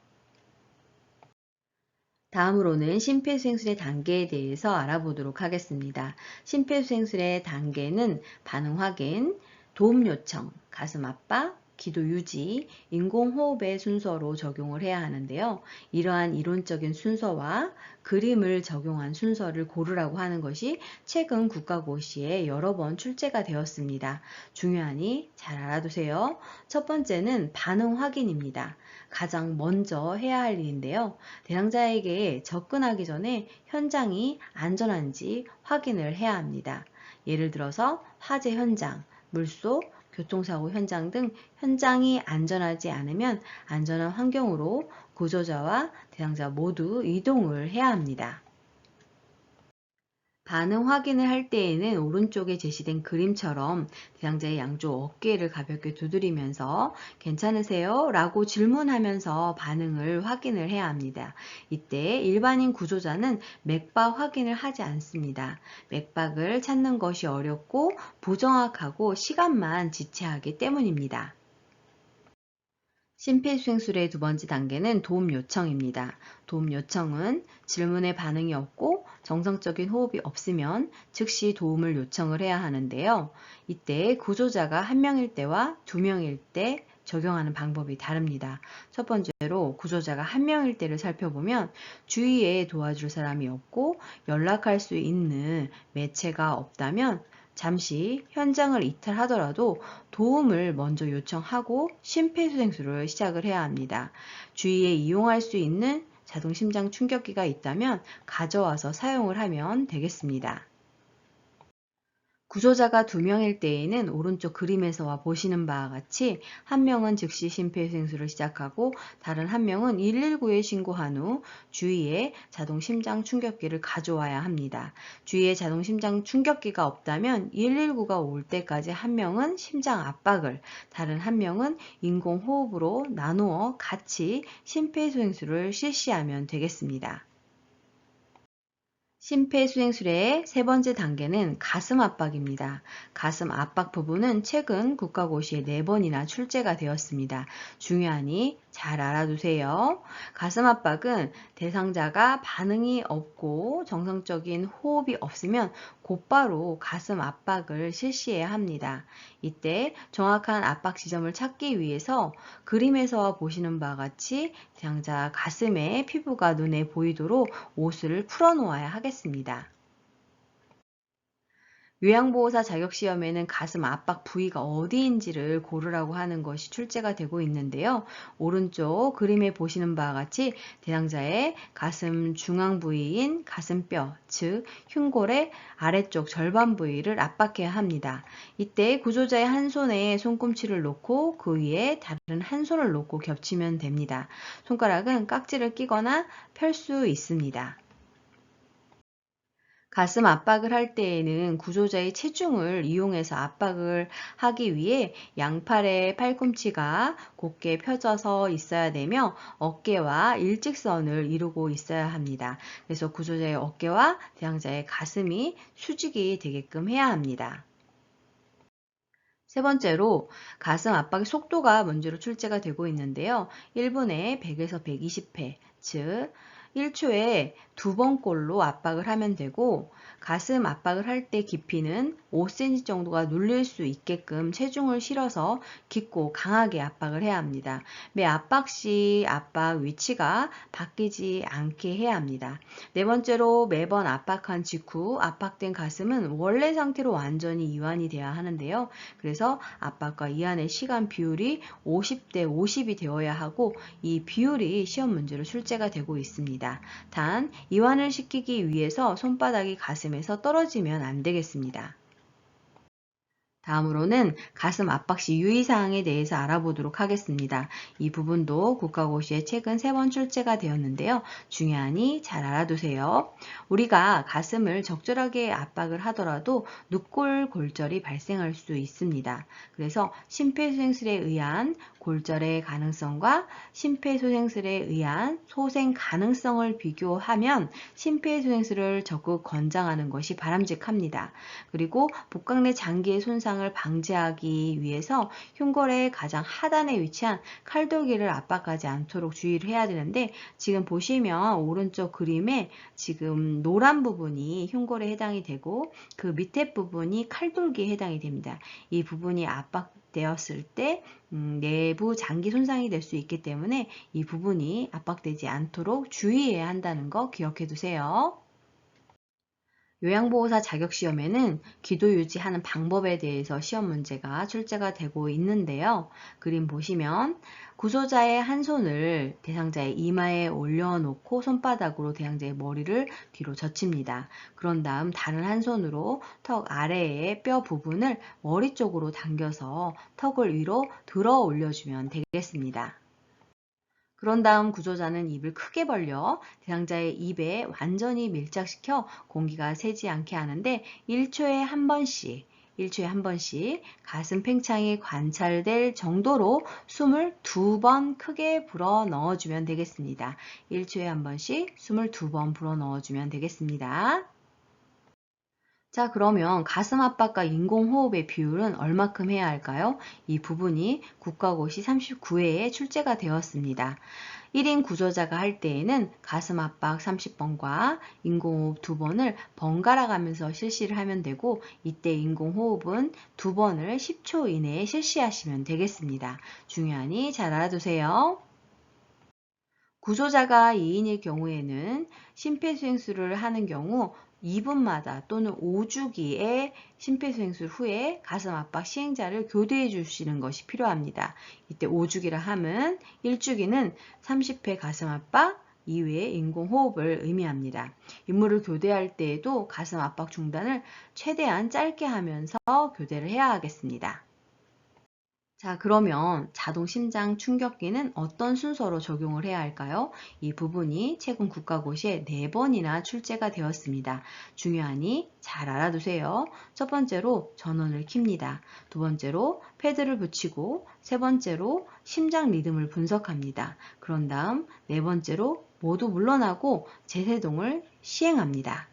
Speaker 1: 다음으로는 심폐소생술의 단계에 대해서 알아보도록 하겠습니다. 심폐소생술의 단계는 반응 확인, 도움 요청, 가슴 압박, 기도 유지, 인공호흡의 순서로 적용을 해야 하는데요. 이러한 이론적인 순서와 그림을 적용한 순서를 고르라고 하는 것이 최근 국가고시에 여러 번 출제가 되었습니다. 중요하니 잘 알아두세요. 첫 번째는 반응 확인입니다. 가장 먼저 해야 할 일인데요. 대상자에게 접근하기 전에 현장이 안전한지 확인을 해야 합니다. 예를 들어서 화재 현장, 물속, 교통사고 현장 등 현장이 안전하지 않으면 안전한 환경으로 구조자와 대상자 모두 이동을 해야 합니다. 반응 확인을 할 때에는 오른쪽에 제시된 그림처럼 대상자의 양쪽 어깨를 가볍게 두드리면서 괜찮으세요? 라고 질문하면서 반응을 확인을 해야 합니다. 이때 일반인 구조자는 맥박 확인을 하지 않습니다. 맥박을 찾는 것이 어렵고 부정확하고 시간만 지체하기 때문입니다. 심폐소생술의 두 번째 단계는 도움 요청입니다. 도움 요청은 질문에 반응이 없고 정상적인 호흡이 없으면 즉시 도움을 요청을 해야 하는데요. 이때 구조자가 한 명일 때와 두 명일 때 적용하는 방법이 다릅니다. 첫 번째로 구조자가 한 명일 때를 살펴보면 주위에 도와줄 사람이 없고 연락할 수 있는 매체가 없다면 잠시 현장을 이탈하더라도 도움을 먼저 요청하고 심폐소생술을 시작을 해야 합니다. 주위에 이용할 수 있는 자동 심장 충격기가 있다면 가져와서 사용을 하면 되겠습니다. 구조자가 두 명일 때에는 오른쪽 그림에서 보시는 바와 같이 한 명은 즉시 심폐소생술을 시작하고 다른 한 명은 119에 신고한 후 주위에 자동 심장 충격기를 가져와야 합니다. 주위에 자동 심장 충격기가 없다면 119가 올 때까지 한 명은 심장 압박을, 다른 한 명은 인공호흡으로 나누어 같이 심폐소생술을 실시하면 되겠습니다. 심폐소생술의 세 번째 단계는 가슴 압박입니다. 가슴 압박 부분은 최근 국가고시에 4번이나 출제가 되었습니다. 중요하니 잘 알아두세요. 가슴 압박은 대상자가 반응이 없고 정상적인 호흡이 없으면 곧바로 가슴 압박을 실시해야 합니다. 이때 정확한 압박 지점을 찾기 위해서 그림에서 보시는 바와 같이 대상자 가슴에 피부가 눈에 보이도록 옷을 풀어 놓아야 하겠습니다. 요양보호사 자격시험에는 가슴 압박 부위가 어디인지를 고르라고 하는 것이 출제가 되고 있는데요. 오른쪽 그림에 보시는 바와 같이 대상자의 가슴 중앙 부위인 가슴뼈, 즉 흉골의 아래쪽 절반 부위를 압박해야 합니다. 이때 구조자의 한 손에 손꿈치를 놓고 그 위에 다른 한 손을 놓고 겹치면 됩니다. 손가락은 깍지를 끼거나 펼 수 있습니다. 가슴 압박을 할 때에는 구조자의 체중을 이용해서 압박을 하기 위해 양팔의 팔꿈치가 곧게 펴져서 있어야 되며 어깨와 일직선을 이루고 있어야 합니다. 그래서 구조자의 어깨와 대상자의 가슴이 수직이 되게끔 해야 합니다. 세 번째로 가슴 압박의 속도가 문제로 출제가 되고 있는데요. 1분에 100에서 120회, 즉 1초에 2번꼴로 압박을 하면 되고 가슴 압박을 할 때 깊이는 5cm 정도가 눌릴 수 있게끔 체중을 실어서 깊고 강하게 압박을 해야 합니다. 매 압박 시 압박 위치가 바뀌지 않게 해야 합니다. 네 번째로 매번 압박한 직후 압박된 가슴은 원래 상태로 완전히 이완이 돼야 하는데요. 그래서 압박과 이완의 시간 비율이 50대 50이 되어야 하고 이 비율이 시험 문제로 출제가 되고 있습니다. 단 이완을 시키기 위해서 손바닥이 가슴에서 떨어지면 안 되겠습니다. 다음으로는 가슴 압박 시 유의사항에 대해서 알아보도록 하겠습니다. 이 부분도 국가고시에 최근 3번 출제가 되었는데요. 중요하니 잘 알아두세요. 우리가 가슴을 적절하게 압박을 하더라도 눕골골절이 발생할 수 있습니다. 그래서 심폐소생술에 의한 골절의 가능성과 심폐소생술에 의한 소생 가능성을 비교하면 심폐소생술을 적극 권장하는 것이 바람직합니다. 그리고 복강내 장기의 손상을 방지하기 위해서 흉골의 가장 하단에 위치한 칼돌기를 압박하지 않도록 주의를 해야 되는데, 지금 보시면 오른쪽 그림에 지금 노란 부분이 흉골에 해당이 되고 그 밑에 부분이 칼돌기에 해당이 됩니다. 이 부분이 압박되었을 때 내부 장기 손상이 될 수 있기 때문에 이 부분이 압박되지 않도록 주의해야 한다는 거 기억해 두세요. 요양보호사 자격시험에는 기도 유지하는 방법에 대해서 시험 문제가 출제가 되고 있는데요. 그림 보시면 구조자의 한 손을 대상자의 이마에 올려놓고 손바닥으로 대상자의 머리를 뒤로 젖힙니다. 그런 다음 다른 한 손으로 턱 아래의 뼈 부분을 머리 쪽으로 당겨서 턱을 위로 들어 올려주면 되겠습니다. 그런 다음 구조자는 입을 크게 벌려 대상자의 입에 완전히 밀착시켜 공기가 새지 않게 하는데 1초에 한 번씩 가슴 팽창이 관찰될 정도로 숨을 2번 크게 불어 넣어주면 되겠습니다. 1초에 한 번씩 숨을 2번 불어 넣어주면 되겠습니다. 자, 그러면 가슴 압박과 인공호흡의 비율은 얼마큼 해야 할까요? 이 부분이 국가고시 39회에 출제가 되었습니다. 1인 구조자가 할 때에는 가슴 압박 30번과 인공호흡 2번을 번갈아 가면서 실시를 하면 되고, 이때 인공호흡은 2번을 10초 이내에 실시하시면 되겠습니다. 중요하니 잘 알아두세요. 구조자가 2인일 경우에는 심폐소생술을 하는 경우 2분마다 또는 5주기에 심폐소생술 후에 가슴 압박 시행자를 교대해 주시는 것이 필요합니다. 이때 5주기라 함은 1주기는 30회 가슴 압박 이외의 인공호흡을 의미합니다. 인물을 교대할 때에도 가슴 압박 중단을 최대한 짧게 하면서 교대를 해야 하겠습니다. 자, 그러면 자동 심장 충격기는 어떤 순서로 적용을 해야 할까요? 이 부분이 최근 국가고시에 4번이나 출제가 되었습니다. 중요하니 잘 알아두세요. 첫 번째로 전원을 켭니다. 두 번째로 패드를 붙이고, 세 번째로 심장 리듬을 분석합니다. 그런 다음 네 번째로 모두 물러나고 제세동을 시행합니다.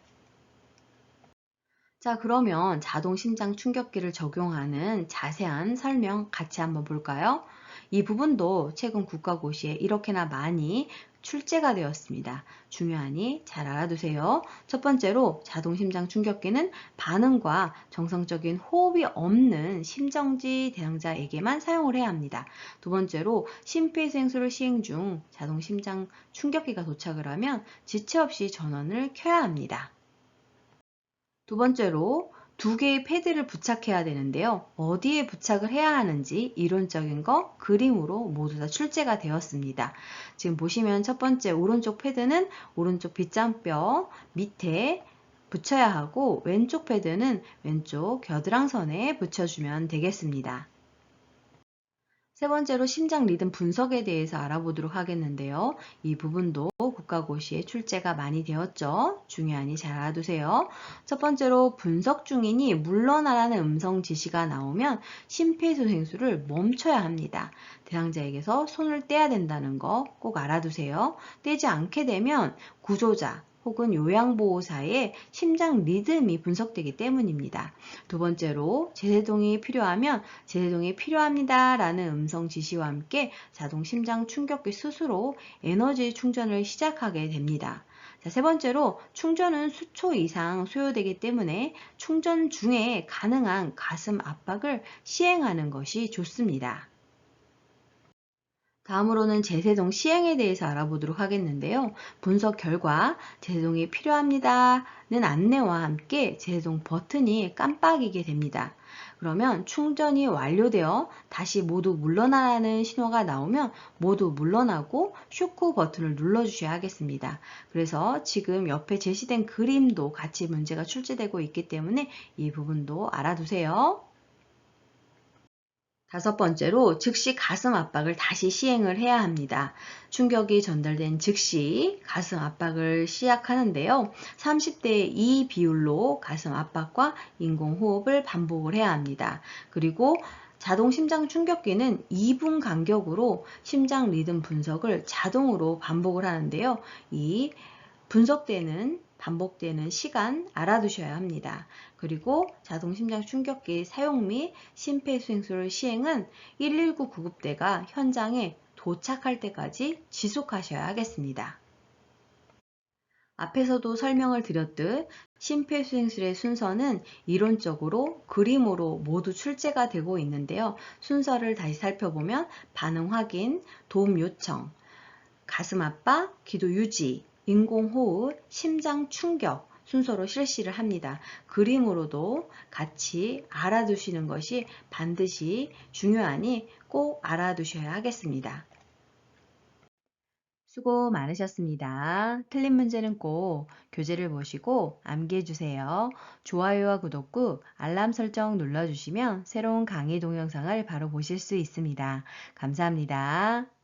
Speaker 1: 자, 그러면 자동 심장 충격기를 적용하는 자세한 설명 같이 한번 볼까요? 이 부분도 최근 국가고시에 이렇게나 많이 출제가 되었습니다. 중요하니 잘 알아두세요. 첫 번째로 자동 심장 충격기는 반응과 정상적인 호흡이 없는 심정지 대상자에게만 사용을 해야 합니다. 두 번째로 심폐소생술을 시행 중 자동 심장 충격기가 도착을 하면 지체 없이 전원을 켜야 합니다. 두 번째로 2개의 패드를 부착해야 되는데요. 어디에 부착을 해야 하는지 이론적인 거 그림으로 모두 다 출제가 되었습니다. 지금 보시면 첫 번째 오른쪽 패드는 오른쪽 빗장뼈 밑에 붙여야 하고, 왼쪽 패드는 왼쪽 겨드랑선에 붙여주면 되겠습니다. 세 번째로 심장 리듬 분석에 대해서 알아보도록 하겠는데요. 이 부분도 국가고시에 출제가 많이 되었죠. 중요하니 잘 알아두세요. 첫 번째로 분석 중이니 물러나라는 음성 지시가 나오면 심폐소생술을 멈춰야 합니다. 대상자에게서 손을 떼야 된다는 거 꼭 알아두세요. 떼지 않게 되면 구조자 혹은 요양보호사의 심장 리듬이 분석되기 때문입니다. 두 번째로 제세동이 필요하면 제세동이 필요합니다 라는 음성 지시와 함께 자동 심장 충격기 스스로 에너지 충전을 시작하게 됩니다. 자, 세 번째로 충전은 수초 이상 소요되기 때문에 충전 중에 가능한 가슴 압박을 시행하는 것이 좋습니다. 다음으로는 제세동 시행에 대해서 알아보도록 하겠는데요. 분석 결과 제세동이 필요합니다는 안내와 함께 제세동 버튼이 깜빡이게 됩니다. 그러면 충전이 완료되어 다시 모두 물러나라는 신호가 나오면 모두 물러나고 쇼크 버튼을 눌러주셔야 하겠습니다. 그래서 지금 옆에 제시된 그림도 같이 문제가 출제되고 있기 때문에 이 부분도 알아두세요. 5번째로 즉시 가슴 압박을 다시 시행을 해야 합니다. 충격이 전달된 즉시 가슴 압박을 시작하는데요. 30대 2 비율로 가슴 압박과 인공호흡을 반복을 해야 합니다. 그리고 자동 심장 충격기는 2분 간격으로 심장 리듬 분석을 자동으로 반복을 하는데요. 이 반복되는 시간 알아두셔야 합니다. 그리고 자동 심장 충격기 사용 및 심폐소생술 시행은 119 구급대가 현장에 도착할 때까지 지속하셔야 하겠습니다. 앞에서도 설명을 드렸듯 심폐소생술의 순서는 이론적으로 그림으로 모두 출제가 되고 있는데요. 순서를 다시 살펴보면 반응 확인, 도움 요청, 가슴 압박, 기도 유지, 인공호흡, 심장 충격 순서로 실시를 합니다. 그림으로도 같이 알아두시는 것이 반드시 중요하니 꼭 알아두셔야 하겠습니다. 수고 많으셨습니다. 틀린 문제는 꼭 교재를 보시고 암기해 주세요. 좋아요와 구독 꾹 알람 설정 눌러주시면 새로운 강의 동영상을 바로 보실 수 있습니다. 감사합니다.